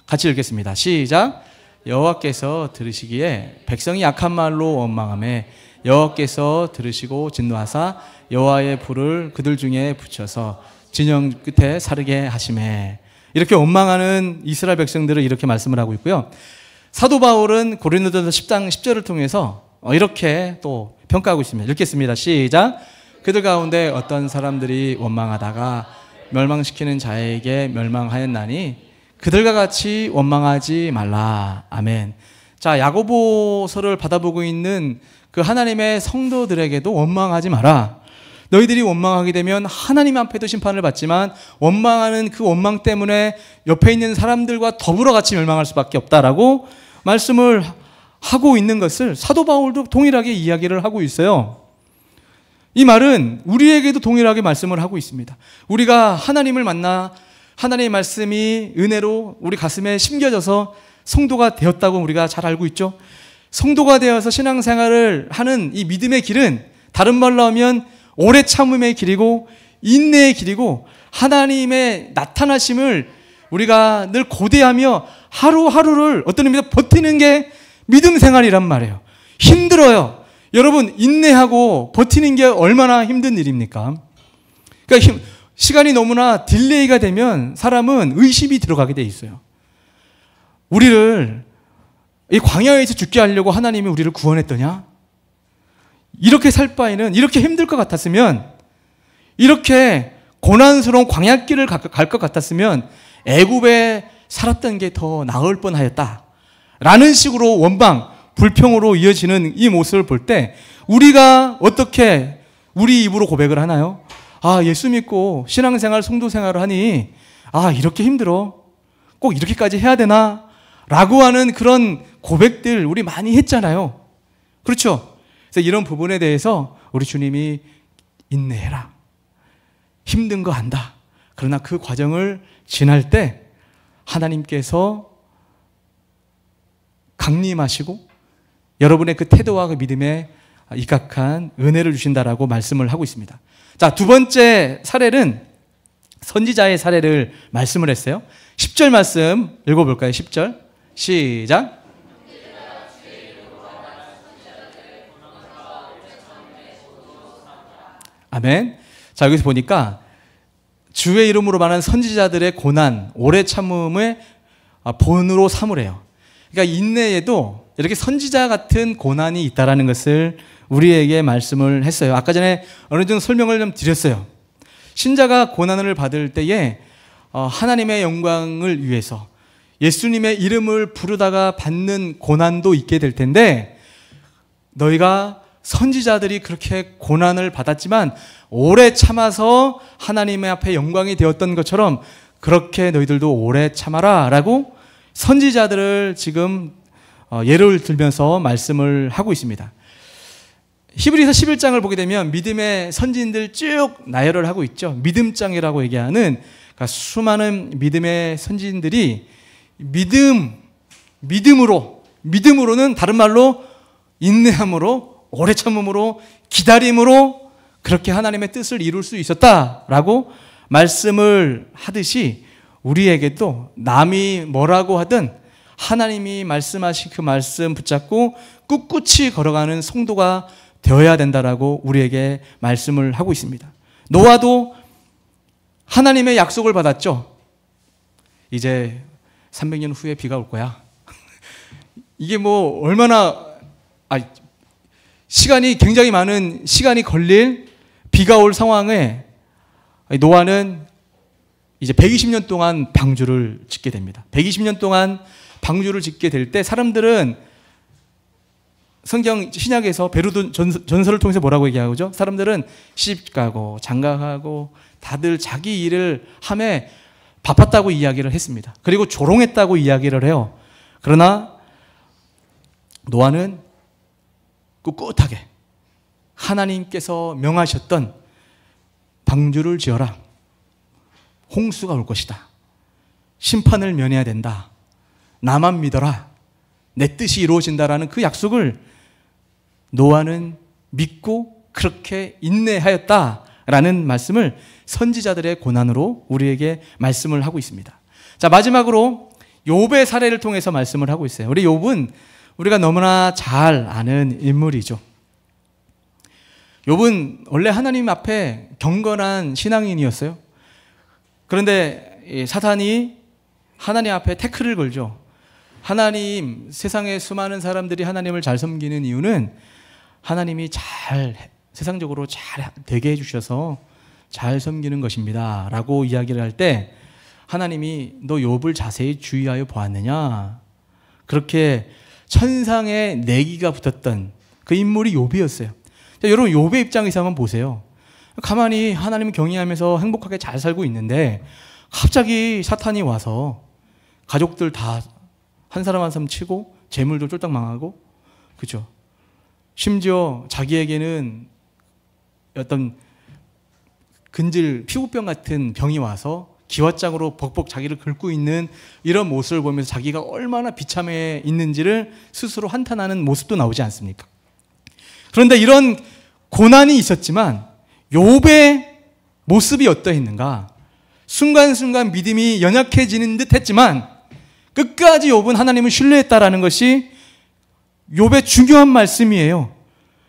같이 읽겠습니다. 시작. 여호와께서 들으시기에 백성이 약한 말로 원망하며 여호와께서 들으시고 진노하사 여호와의 불을 그들 중에 붙여서 진영 끝에 사르게 하시매. 이렇게 원망하는 이스라엘 백성들을 이렇게 말씀을 하고 있고요. 사도 바울은 고린도전서 10장 10절을 통해서 이렇게 또 평가하고 있습니다. 읽겠습니다. 시작. 그들 가운데 어떤 사람들이 원망하다가 멸망시키는 자에게 멸망하였나니 그들과 같이 원망하지 말라. 아멘. 자, 야고보서를 받아보고 있는 그 하나님의 성도들에게도 원망하지 마라. 너희들이 원망하게 되면 하나님 앞에도 심판을 받지만 원망하는 그 원망 때문에 옆에 있는 사람들과 더불어 같이 멸망할 수밖에 없다라고 말씀을 하고 있는 것을 사도 바울도 동일하게 이야기를 하고 있어요. 이 말은 우리에게도 동일하게 말씀을 하고 있습니다. 우리가 하나님을 만나 하나님의 말씀이 은혜로 우리 가슴에 심겨져서 성도가 되었다고 우리가 잘 알고 있죠. 성도가 되어서 신앙생활을 하는 이 믿음의 길은 다른 말로 하면 오래 참음의 길이고 인내의 길이고 하나님의 나타나심을 우리가 늘 고대하며 하루하루를 어떤 의미에서 버티는 게 믿음 생활이란 말이에요. 힘들어요. 여러분, 인내하고 버티는 게 얼마나 힘든 일입니까? 그러니까 시간이 너무나 딜레이가 되면 사람은 의심이 들어가게 돼 있어요. 우리를 이 광야에서 죽게 하려고 하나님이 우리를 구원했더냐? 이렇게 살 바에는, 이렇게 힘들 것 같았으면, 이렇게 고난스러운 광야길을 갈 것 같았으면 애굽에 살았던 게 더 나을 뻔하였다 라는 식으로 원방 불평으로 이어지는 이 모습을 볼 때 우리가 어떻게 우리 입으로 고백을 하나요? 아, 예수 믿고 신앙생활 성도생활을 하니 이렇게 힘들어, 꼭 이렇게까지 해야 되나? 라고 하는 그런 고백들 우리 많이 했잖아요. 그렇죠? 그래서 이런 부분에 대해서 우리 주님이 인내해라, 힘든 거 안다. 그러나 그 과정을 지날 때 하나님께서 강림하시고 여러분의 그 태도와 그 믿음에 입각한 은혜를 주신다라고 말씀을 하고 있습니다. 자, 두 번째 사례는 선지자의 사례를 말씀을 했어요. 10절 말씀 읽어볼까요? 10절 시작. 아멘. 자, 여기서 보니까 주의 이름으로 말하는 선지자들의 고난, 오래 참음의 본으로 삼으래요. 그러니까 인내에도 이렇게 선지자 같은 고난이 있다라는 것을 우리에게 말씀을 했어요. 아까 전에 어느 정도 설명을 좀 드렸어요. 신자가 고난을 받을 때에 하나님의 영광을 위해서 예수님의 이름을 부르다가 받는 고난도 있게 될 텐데, 너희가 선지자들이 그렇게 고난을 받았지만 오래 참아서 하나님의 앞에 영광이 되었던 것처럼 그렇게 너희들도 오래 참아라 라고 선지자들을 지금 예를 들면서 말씀을 하고 있습니다. 히브리서 11장을 보게 되면 믿음의 선지인들 쭉 나열을 하고 있죠. 믿음장이라고 얘기하는, 그러니까 수많은 믿음의 선지인들이 믿음으로는 다른 말로 인내함으로, 오래 참음으로, 기다림으로 그렇게 하나님의 뜻을 이룰 수 있었다라고 말씀을 하듯이 우리에게도 남이 뭐라고 하든 하나님이 말씀하신 그 말씀 붙잡고 꿋꿋이 걸어가는 성도가 되어야 된다라고 우리에게 말씀을 하고 있습니다. 노아도 하나님의 약속을 받았죠. 이제 300년 후에 비가 올 거야. 이게 뭐 얼마나 시간이 굉장히 많은 시간이 걸릴 비가 올 상황에 노아는 이제 120년 동안 방주를 짓게 됩니다. 120년 동안 방주를 짓게 될 때 사람들은 성경 신약에서 베르도 전설을 통해서 뭐라고 얘기하죠? 사람들은 시집가고 장가가고 다들 자기 일을 하며 바빴다고 이야기를 했습니다. 그리고 조롱했다고 이야기를 해요. 그러나 노아는 꿋꿋하게 하나님께서 명하셨던 방주를 지어라. 홍수가 올 것이다. 심판을 면해야 된다. 나만 믿어라. 내 뜻이 이루어진다라는 그 약속을 노아는 믿고 그렇게 인내하였다라는 말씀을 선지자들의 고난으로 우리에게 말씀을 하고 있습니다. 자, 마지막으로 욥의 사례를 통해서 말씀을 하고 있어요. 우리 욥은 우리가 너무나 잘 아는 인물이죠. 욥은 원래 하나님 앞에 경건한 신앙인이었어요. 그런데 사탄이 하나님 앞에 태클을 걸죠. 하나님, 세상의 수많은 사람들이 하나님을 잘 섬기는 이유는 하나님이 세상적으로 잘 되게 해주셔서 잘 섬기는 것입니다 라고 이야기를 할 때 하나님이 너 욥을 자세히 주의하여 보았느냐, 그렇게 천상의 내기가 붙었던 그 인물이 욥이었어요. 자, 여러분 욥의 입장에서 한번 보세요. 가만히 하나님 경외하면서 행복하게 잘 살고 있는데 갑자기 사탄이 와서 가족들 다 한 사람 한 사람 치고 재물도 쫄딱 망하고, 그죠? 심지어 자기에게는 어떤 근질 피부병 같은 병이 와서 기왓장으로 벅벅 자기를 긁고 있는 이런 모습을 보면서 자기가 얼마나 비참해 있는지를 스스로 한탄하는 모습도 나오지 않습니까? 그런데 이런 고난이 있었지만 욥의 모습이 어떠했는가? 순간순간 믿음이 연약해지는 듯 했지만 끝까지 욥은 하나님을 신뢰했다라는 것이 욥의 중요한 말씀이에요.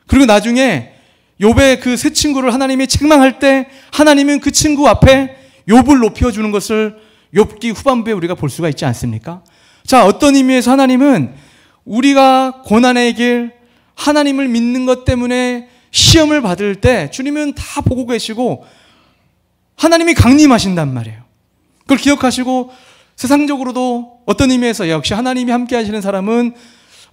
그리고 나중에 욥의 그 세 친구를 하나님이 책망할 때 하나님은 그 친구 앞에 욥을 높여주는 것을 욥기 후반부에 우리가 볼 수가 있지 않습니까? 자, 어떤 의미에서 하나님은 우리가 고난의 길, 하나님을 믿는 것 때문에 시험을 받을 때 주님은 다 보고 계시고 하나님이 강림하신단 말이에요. 그걸 기억하시고 세상적으로도 어떤 의미에서 역시 하나님이 함께 하시는 사람은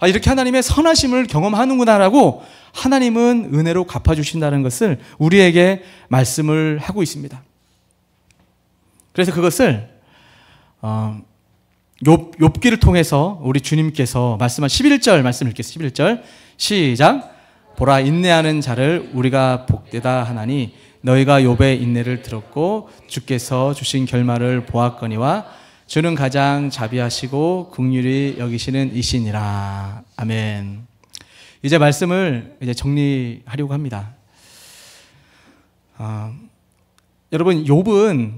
이렇게 하나님의 선하심을 경험하는구나라고 하나님은 은혜로 갚아주신다는 것을 우리에게 말씀을 하고 있습니다. 그래서 그것을 욥기를 통해서 우리 주님께서 말씀한 11절 말씀 읽겠습니다. 11절 시작. 보라, 인내하는 자를 우리가 복되다 하나니 너희가 욥의 인내를 들었고 주께서 주신 결말을 보았거니와 주는 가장 자비하시고 긍휼히 여기시는 이시니라. 아멘. 이제 말씀을 이제 정리하려고 합니다. 여러분, 욥은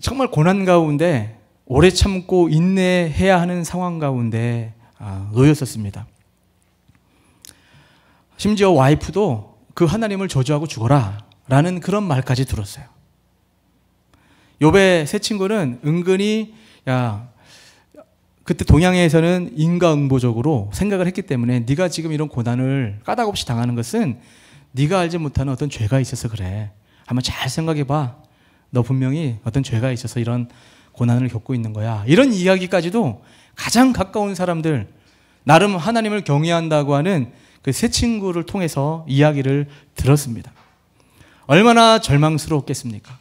정말 고난 가운데 오래 참고 인내해야 하는 상황 가운데 놓였었습니다. 심지어 와이프도 그 하나님을 저주하고 죽어라 라는 그런 말까지 들었어요. 욥의 세 친구는 은근히 그때 동양에서는 인과응보적으로 생각을 했기 때문에 네가 지금 이런 고난을 까닭없이 당하는 것은 네가 알지 못하는 어떤 죄가 있어서 그래. 한번 잘 생각해봐. 너 분명히 어떤 죄가 있어서 이런 고난을 겪고 있는 거야. 이런 이야기까지도 가장 가까운 사람들, 나름 하나님을 경외한다고 하는 그 세 친구를 통해서 이야기를 들었습니다. 얼마나 절망스러웠겠습니까?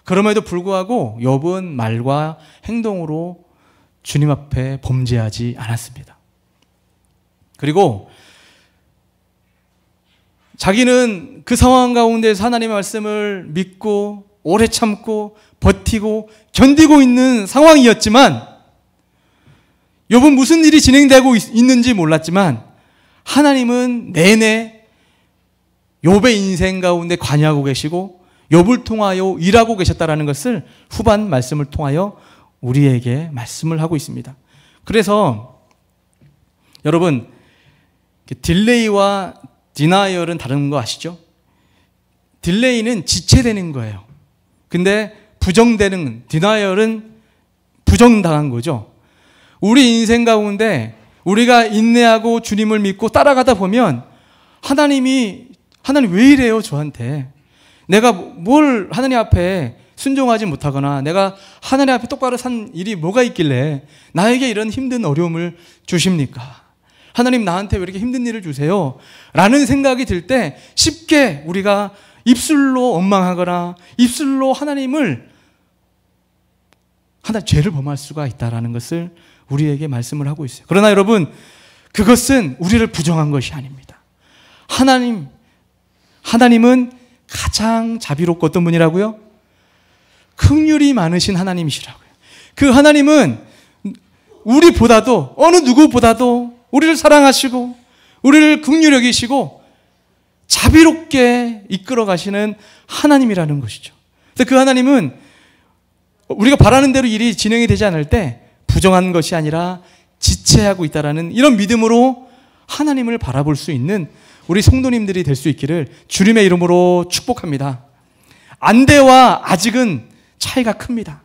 그럼에도 불구하고 욥은 말과 행동으로 주님 앞에 범죄하지 않았습니다. 그리고 자기는 그 상황 가운데서 하나님의 말씀을 믿고 오래 참고 버티고 견디고 있는 상황이었지만 욥은 무슨 일이 진행되고 있는지 몰랐지만 하나님은 내내 욥의 인생 가운데 관여하고 계시고 욥을 통하여 일하고 계셨다라는 것을 후반 말씀을 통하여 우리에게 말씀을 하고 있습니다. 그래서 여러분, 딜레이와 디나이얼은 다른 거 아시죠? 딜레이는 지체되는 거예요. 근데 부정되는 디나이얼은 부정당한 거죠. 우리 인생 가운데 우리가 인내하고 주님을 믿고 따라가다 보면 하나님 왜 이래요 저한테? 내가 뭘 하나님 앞에 순종하지 못하거나 내가 하나님 앞에 똑바로 산 일이 뭐가 있길래 나에게 이런 힘든 어려움을 주십니까? 하나님 나한테 왜 이렇게 힘든 일을 주세요? 라는 생각이 들 때 쉽게 우리가 입술로 원망하거나 입술로 하나님을 죄를 범할 수가 있다는 것을 우리에게 말씀을 하고 있어요. 그러나 여러분, 그것은 우리를 부정한 것이 아닙니다. 하나님은 가장 자비롭고 어떤 분이라고요? 긍휼이 많으신 하나님이시라고요. 그 하나님은 우리보다도 어느 누구보다도 우리를 사랑하시고 우리를 긍휼히 여기시고 자비롭게 이끌어 가시는 하나님이라는 것이죠. 그래서 그 하나님은 우리가 바라는 대로 일이 진행이 되지 않을 때 부정한 것이 아니라 지체하고 있다라는 이런 믿음으로 하나님을 바라볼 수 있는 우리 성도님들이 될 수 있기를 주님의 이름으로 축복합니다. 안대와 아직은 차이가 큽니다.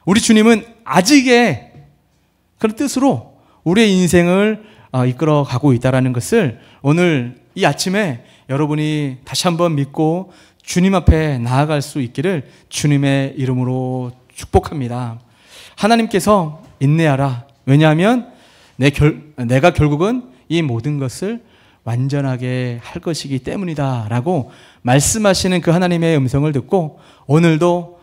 우리 주님은 아직의 그런 뜻으로 우리의 인생을 이끌어 가고 있다는 것을 오늘 이 아침에 여러분이 다시 한번 믿고 주님 앞에 나아갈 수 있기를 주님의 이름으로 축복합니다. 하나님께서 인내하라. 왜냐하면 내가 결국은 이 모든 것을 완전하게 할 것이기 때문이다 라고 말씀하시는 그 하나님의 음성을 듣고 오늘도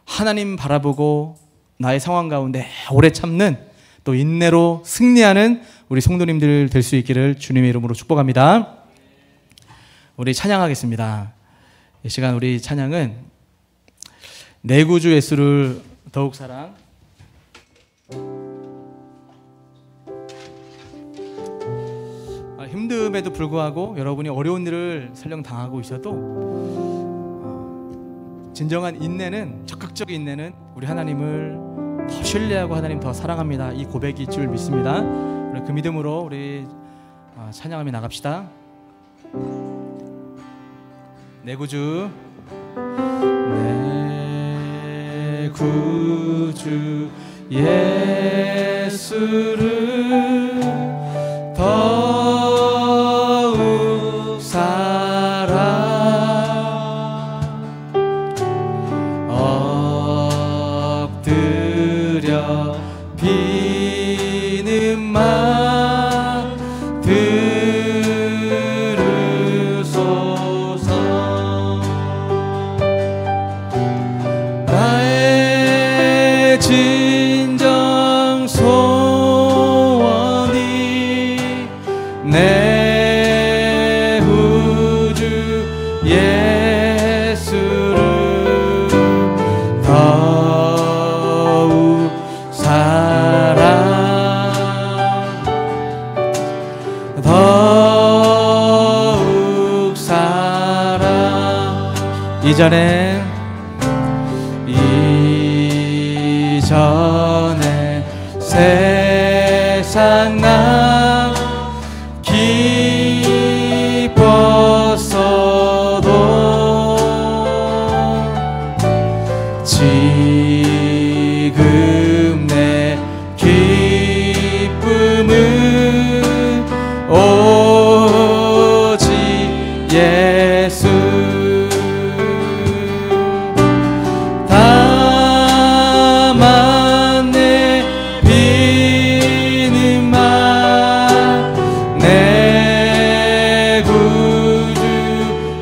하나님 바라보고 나의 상황 가운데 오래 참는 또 인내로 승리하는 우리 성도님들 될 수 있기를 주님의 이름으로 축복합니다. 우리 찬양하겠습니다. 이 시간 우리 찬양은 내 구주 예수를 더욱 사랑. 힘듦에도 불구하고 여러분이 어려운 일을 설령 당하고 있어도 진정한 인내는, 적극적인 인내는 우리 하나님을 더 신뢰하고 하나님 더 사랑합니다. 이 고백이 줄 믿습니다. 그 믿음으로 우리 찬양하며 나갑시다. 내 구주, 내 구주 예수를 더욱 사랑 비는 마 들으소서. 나의 진정 소원이 내 구주 예수를 더욱 사랑. 이전에 세상 나 기뻤어도 지금 내 기쁨은 오직 예수. 다만 내 비는 마 내 구주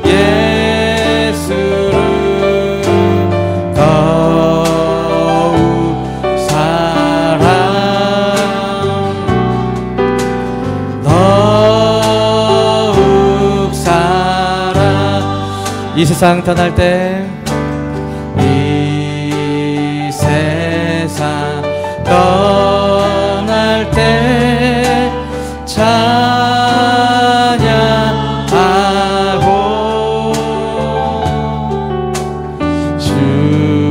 예수를 더욱 사랑. 이 세상 떠날 때, 이 세상 떠날 때 찬양하고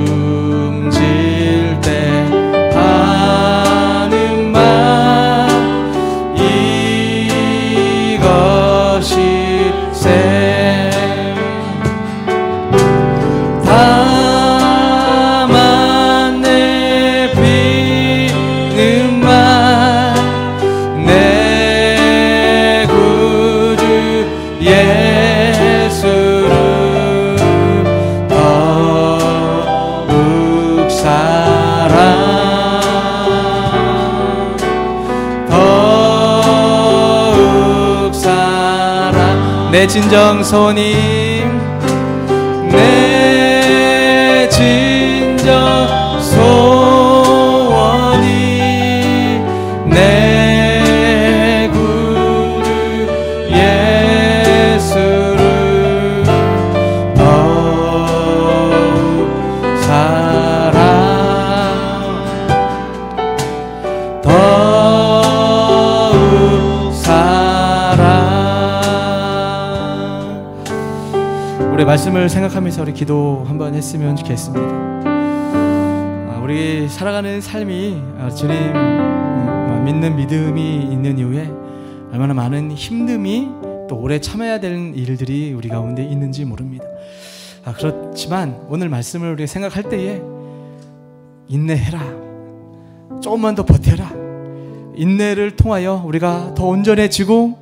숨질 때 하는 말 이것일세. 다만 내 비는 마 내 구주 예수를 더욱 사랑. 내 진정 소원이 내 진정 소원이 내 구주 예수를 더욱 사랑. 우리 말씀을 생각하면서 우리 기도 한번 했으면 좋겠습니다. 우리 살아가는 삶이 주님 믿는 믿음이 있는 이후에 얼마나 많은 힘듦이 또 오래 참아야 되는 일들이 우리 가운데 있는지 모릅니다. 그렇지만 오늘 말씀을 우리가 생각할 때에 인내해라, 조금만 더 버텨라, 인내를 통하여 우리가 더 온전해지고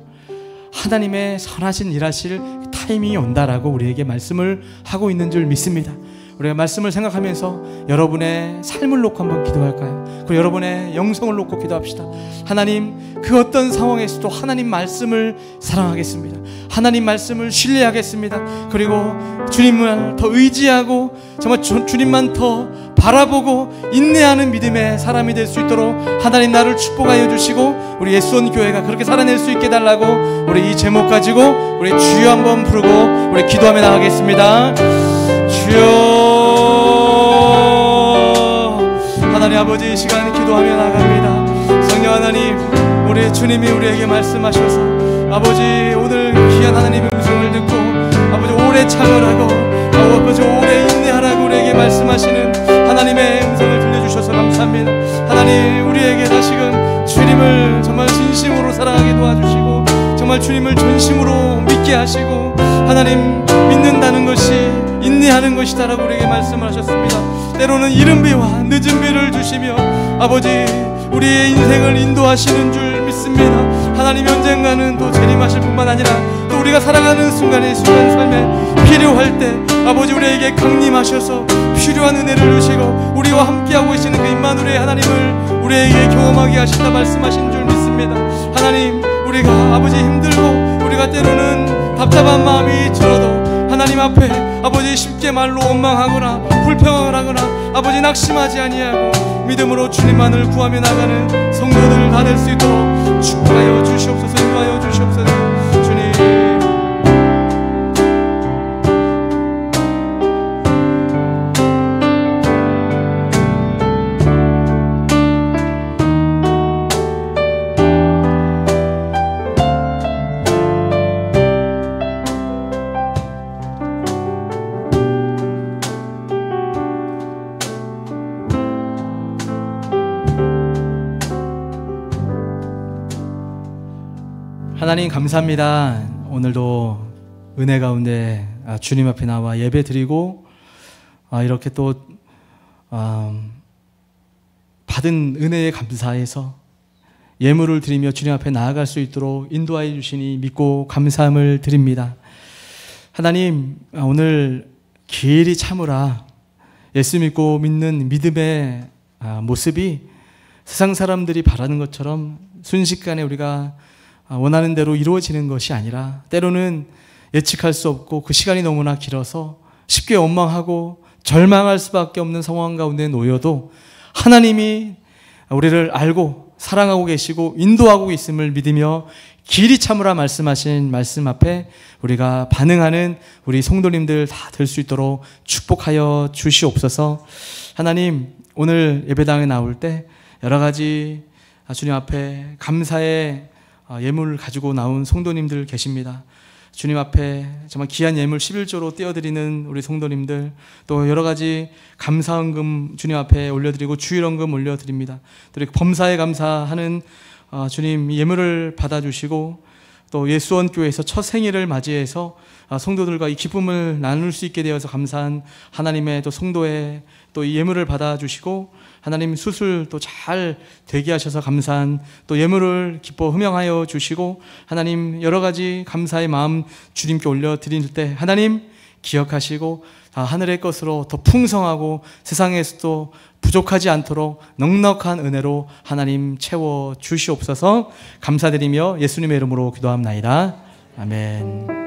하나님의 선하신 일하실 타이밍이 온다라고 우리에게 말씀을 하고 있는 줄 믿습니다. 우리가 말씀을 생각하면서 여러분의 삶을 놓고 한번 기도할까요? 그리고 여러분의 영성을 놓고 기도합시다. 하나님, 그 어떤 상황에서도 하나님 말씀을 사랑하겠습니다. 하나님 말씀을 신뢰하겠습니다. 그리고 주님을 더 의지하고 정말 주님만 더 바라보고 인내하는 믿음의 사람이 될 수 있도록 하나님 나를 축복하여 주시고 우리 예수원 교회가 그렇게 살아낼 수 있게 해달라고 우리 이 제목 가지고 우리 주여 한번 부르고 우리 기도하며 나가겠습니다. 주여, 하나님 아버지, 이 시간 기도하며 나갑니다. 성령 하나님, 우리 주님이 우리에게 말씀하셔서 아버지 오늘 귀한 하나님의 음성을 듣고 아버지 오래 참으라고 아버지 오래 인내하라고 우리에게 말씀하시는 하나님의 음성을 들려주셔서 감사합니다. 하나님, 우리에게 다시금 주님을 정말 진심으로 사랑하게 도와주시고 정말 주님을 전심으로 믿게 하시고 하나님 믿는다는 것이 인내하는 것이다라고 우리에게 말씀을 하셨습니다. 때로는 이른 비와 늦은 비를 주시며 아버지 우리의 인생을 인도하시는 줄 믿습니다. 하나님, 언젠가는 또 재림하실 뿐만 아니라 또 우리가 살아가는 순간의 순간 삶에 필요할 때 아버지 우리에게 강림하셔서 필요한 은혜를 주시고 우리와 함께하고 계시는 그 임마누엘의 하나님을 우리에게 경험하게 하신다 말씀하신 줄 믿습니다. 하나님, 우리가 아버지 힘들고 우리가 때로는 답답한 마음이 들어도 하나님 앞에 아버지 쉽게 말로 원망하거나 불평하거나 아버지 낙심하지 아니하고 믿음으로 주님만을 구하며 나가는 성도들 다 될 수 있도록 축복하여 주시옵소서. 인도하여 주시옵소서. 주님, 하나님 감사합니다. 오늘도 은혜 가운데 주님 앞에 나와 예배 드리고 이렇게 또 받은 은혜에 감사해서 예물을 드리며 주님 앞에 나아갈 수 있도록 인도하여 주시니 믿고 감사함을 드립니다. 하나님, 오늘 길이 참으라 예수 믿고 믿는 믿음의 모습이 세상 사람들이 바라는 것처럼 순식간에 우리가 원하는 대로 이루어지는 것이 아니라 때로는 예측할 수 없고 그 시간이 너무나 길어서 쉽게 원망하고 절망할 수밖에 없는 상황 가운데 놓여도 하나님이 우리를 알고 사랑하고 계시고 인도하고 있음을 믿으며 길이 참으라 말씀하신 말씀 앞에 우리가 반응하는 우리 성도님들 다 될 수 있도록 축복하여 주시옵소서. 하나님, 오늘 예배당에 나올 때 여러 가지 주님 앞에 감사의 예물을 가지고 나온 성도님들 계십니다. 주님 앞에 정말 귀한 예물 11조로 떼어드리는 우리 성도님들, 또 여러 가지 감사헌금 주님 앞에 올려드리고 주일헌금 올려드립니다. 또 이렇게 범사에 감사하는 주님 예물을 받아주시고 또 예수원교회에서 첫 생일을 맞이해서 성도들과 이 기쁨을 나눌 수 있게 되어서 감사한 하나님의 또 성도의 또 이 예물을 받아주시고 하나님 수술 또 잘 되게 하셔서 감사한 또 예물을 기뻐 흠양하여 주시고 하나님 여러 가지 감사의 마음 주님께 올려드릴 때 하나님 기억하시고 하늘의 것으로 더 풍성하고 세상에서도 부족하지 않도록 넉넉한 은혜로 하나님 채워 주시옵소서. 감사드리며 예수님의 이름으로 기도합나이다. 아멘.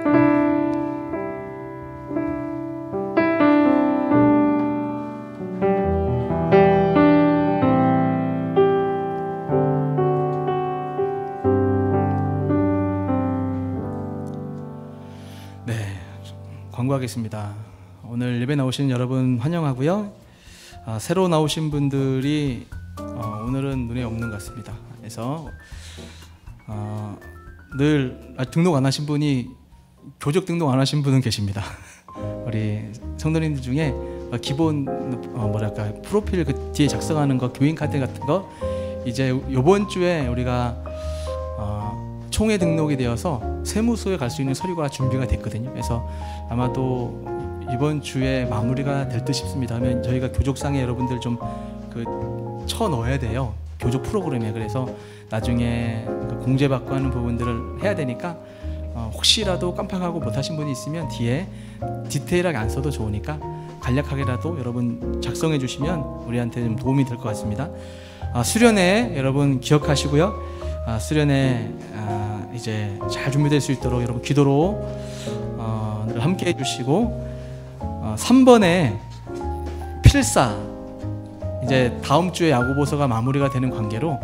광고하겠습니다. 오늘 예배 나오신 여러분 환영하고요. 새로 나오신 분들이 오늘은 눈에 없는 것 같습니다. 그래서 늘 등록 안 하신 분이 교적 등록 안 하신 분은 계십니다. 우리 성도님들 중에 기본 프로필 그 뒤에 작성하는 거 교인 카드 같은 거 이제 이번 주에 우리가 총회 등록이 되어서 세무소에 갈 수 있는 서류가 준비가 됐거든요. 그래서 아마도 이번 주에 마무리가 될 듯 싶습니다. 하면 저희가 교족상에 여러분들 좀 쳐 넣어야 돼요. 교족 프로그램에. 그래서 나중에 공제받고 하는 부분들을 해야 되니까 혹시라도 깜빡하고 못하신 분이 있으면 뒤에 디테일하게 안 써도 좋으니까 간략하게라도 여러분 작성해 주시면 우리한테 좀 도움이 될 것 같습니다. 수련회 여러분 기억하시고요. 수련회 이제 잘 준비될 수 있도록 여러분 기도로 늘 함께 해주시고 3번에 필사 이제 다음 주에 야고보서가 마무리가 되는 관계로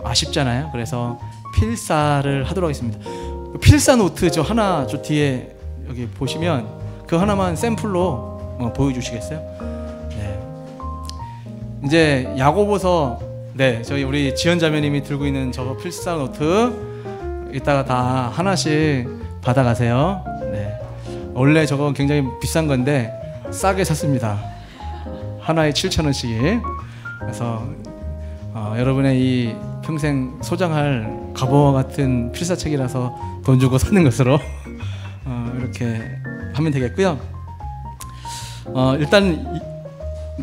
아쉽잖아요. 그래서 필사를 하도록 하겠습니다. 필사 노트 저 하나 저 뒤에 여기 보시면 그 하나만 샘플로 보여주시겠어요? 네. 이제 야고보서 네 저희 우리 지연자매님이 들고 있는 저 필사 노트 이따가 다 하나씩 받아가세요. 네. 원래 저거 굉장히 비싼 건데 싸게 샀습니다. 하나에 7,000원씩. 그래서 여러분의 이 평생 소장할 가보와 같은 필사책이라서 돈 주고 사는 것으로 이렇게 하면 되겠고요. 일단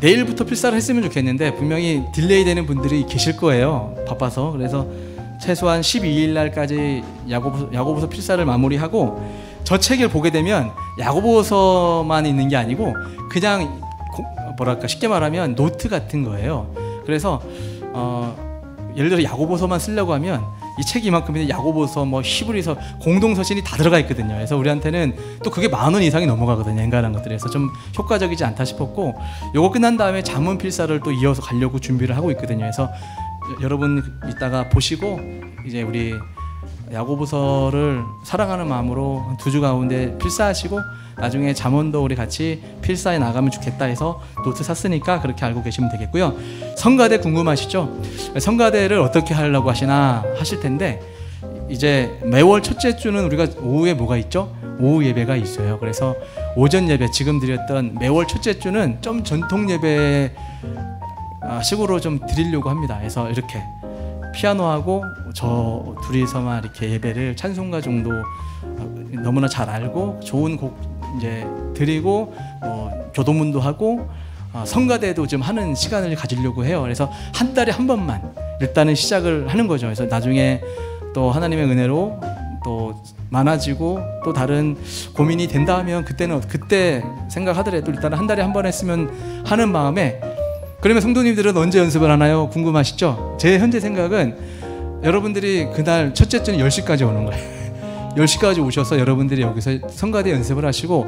내일부터 필사를 했으면 좋겠는데 분명히 딜레이 되는 분들이 계실 거예요. 바빠서. 그래서 최소한 12일 날까지 야고보서 필사를 마무리하고 저 책을 보게 되면 야고보서만 있는 게 아니고 그냥 쉽게 말하면 노트 같은 거예요. 그래서 예를 들어 야고보서만 쓰려고 하면 이 책이 이만큼인데 야고보서, 뭐 히브리서, 공동서신이 다 들어가 있거든요. 그래서 우리한테는 또 그게 10,000원 이상이 넘어가거든요. 엔간한 것들에서 좀 효과적이지 않다 싶었고, 요거 끝난 다음에 잠언 필사를 또 이어서 가려고 준비를 하고 있거든요. 그래서 여러분 이따가 보시고 이제 우리 야고보서를 사랑하는 마음으로 2주 가운데 필사하시고 나중에 잠언도 우리 같이 필사해 나가면 좋겠다 해서 노트 샀으니까 그렇게 알고 계시면 되겠고요. 성가대 궁금하시죠? 성가대를 어떻게 하려고 하시나 하실 텐데, 이제 매월 첫째 주는 우리가 오후에 뭐가 있죠? 오후 예배가 있어요. 그래서 오전 예배, 지금 드렸던 매월 첫째 주는 좀 전통 예배 식으로 좀 드리려고 합니다. 그래서 이렇게 피아노하고 저 둘이서만 이렇게 예배를 찬송가 정도 너무나 잘 알고 좋은 곡 이제 드리고 교도문도 하고 성가대도 좀 하는 시간을 가지려고 해요. 그래서 한 달에 한 번만 일단은 시작을 하는 거죠. 그래서 나중에 또 하나님의 은혜로 또 많아지고 또 다른 고민이 된다 하면 그때는 그때 생각하더라도 일단은 한 달에 한 번 했으면 하는 마음에. 그러면 성도님들은 언제 연습을 하나요? 궁금하시죠? 제 현재 생각은 여러분들이 그날 첫째 주는 10시까지 오는 거예요. 10시까지 오셔서 여러분들이 여기서 성가대 연습을 하시고,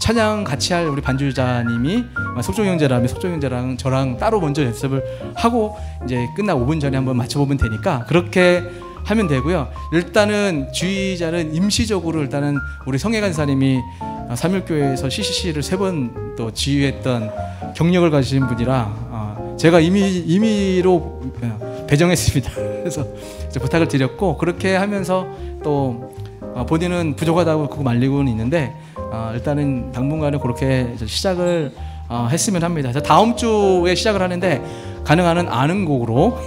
찬양 같이 할 우리 반주자님이 속종 형제라면 속종 형제랑 저랑 따로 먼저 연습을 하고 이제 끝나 5분 전에 한번 맞춰보면 되니까 그렇게 하면 되고요. 일단은 주의자는 임시적으로 일단은 우리 성혜 간사님이 삼일교회에서 CCC를 3번 또 지휘했던 경력을 가지신 분이라 제가 임의로 배정했습니다. 그래서 이제 부탁을 드렸고, 그렇게 하면서 또 본인은 부족하다고 그거 말리고는 있는데 일단은 당분간은 그렇게 시작을 했으면 합니다. 그래서 다음 주에 시작을 하는데 가능한 한 아는 곡으로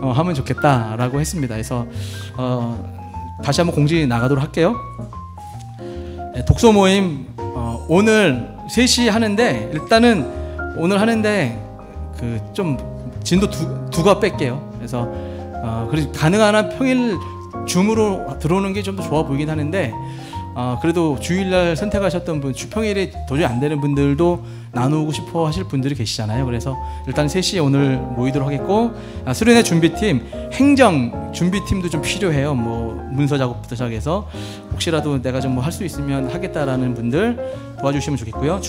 하면 좋겠다라고 했습니다. 그래서 다시 한번 공지 나가도록 할게요. 독서 모임 오늘 3시 하는데, 일단은 오늘 하는데 그 좀 진도 두가 뺄게요. 그래서 가능한 한 평일 줌으로 들어오는 게 좀 더 좋아 보이긴 하는데, 그래도 주일날 선택하셨던 분, 평일에 도저히 안 되는 분들도 나누고 싶어 하실 분들이 계시잖아요. 그래서 일단 3시에 오늘 모이도록 하겠고, 수련회 준비팀, 행정 준비팀도 좀 필요해요. 뭐 문서 작업부터 시작해서 혹시라도 내가 좀 뭐 할 수 있으면 하겠다라는 분들 도와주시면 좋겠고요.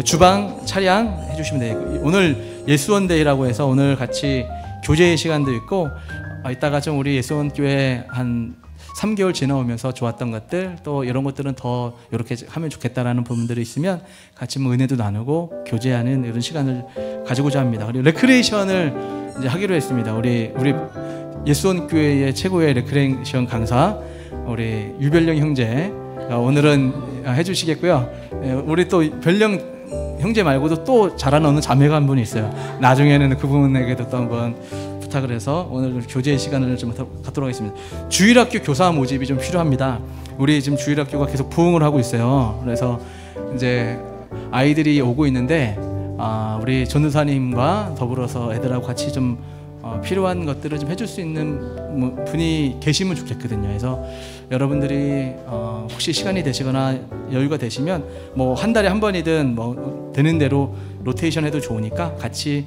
주방 차량 해주시면 되고, 오늘 예수원데이라고 해서 오늘 같이 교제 시간도 있고, 이따가 좀 우리 예수원교회 한 3개월 지나오면서 좋았던 것들, 또 이런 것들은 더 이렇게 하면 좋겠다라는 부분들이 있으면 같이 뭐 은혜도 나누고 교제하는 이런 시간을 가지고자 합니다. 그리고 레크레이션을 이제 하기로 했습니다. 우리 예수원 교회의 최고의 레크레이션 강사 우리 유별령 형제 오늘은 해주시겠고요. 우리 또 별령 형제 말고도 또 잘하는 어느 자매가 한 분이 있어요. 나중에는 그분에게도 또 한번 부탁을 해서 오늘 교제 시간을 좀 갖도록 하겠습니다. 주일학교 교사 모집이 좀 필요합니다. 우리 지금 주일학교가 계속 부흥을 하고 있어요. 그래서 이제 아이들이 오고 있는데 우리 전도사님과 더불어서 애들하고 같이 좀 필요한 것들을 좀 해줄 수 있는 분이 계시면 좋겠거든요. 그래서 여러분들이 혹시 시간이 되시거나 여유가 되시면 뭐 한 달에 한 번이든 뭐 되는 대로 로테이션 해도 좋으니까 같이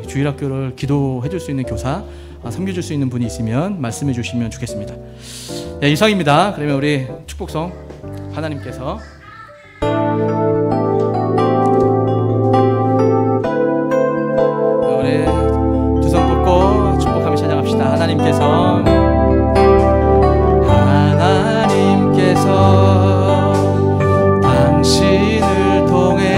주일학교를 기도해 줄 수 있는 교사, 섬겨줄 수 있는 분이 있으면 말씀해 주시면 좋겠습니다. 네, 이상입니다. 그러면 우리 축복성 하나님께서 우리 두 손 뻗고 축복하며 찬양합시다. 하나님께서 당신을 통해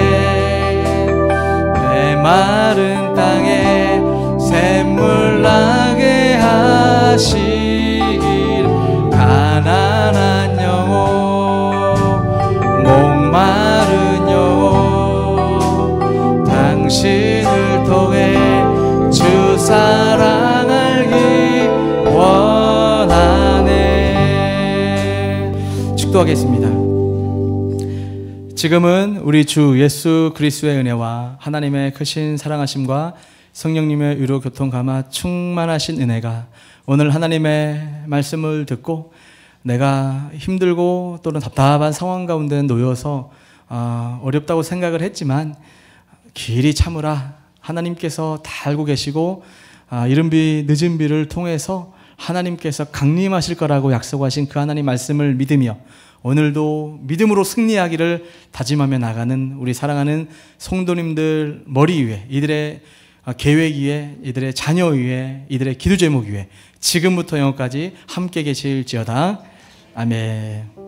마른 땅에 샘물 나게 하실 가난한 영혼 목마른 영혼 당신을 통해 주 사랑 알기 원하네. 축도하겠습니다. 지금은 우리 주 예수 그리스도의 은혜와 하나님의 크신 사랑하심과 성령님의 위로 교통 감화 충만하신 은혜가 오늘 하나님의 말씀을 듣고 내가 힘들고 또는 답답한 상황 가운데 놓여서 어렵다고 생각을 했지만 길이 참으라 하나님께서 다 알고 계시고 이른 비 늦은 비를 통해서 하나님께서 강림하실 거라고 약속하신 그 하나님 말씀을 믿으며 오늘도 믿음으로 승리하기를 다짐하며 나가는 우리 사랑하는 성도님들 머리 위에, 이들의 계획 위에, 이들의 자녀 위에, 이들의 기도 제목 위에 지금부터 영원까지 함께 계실지어다. 아멘.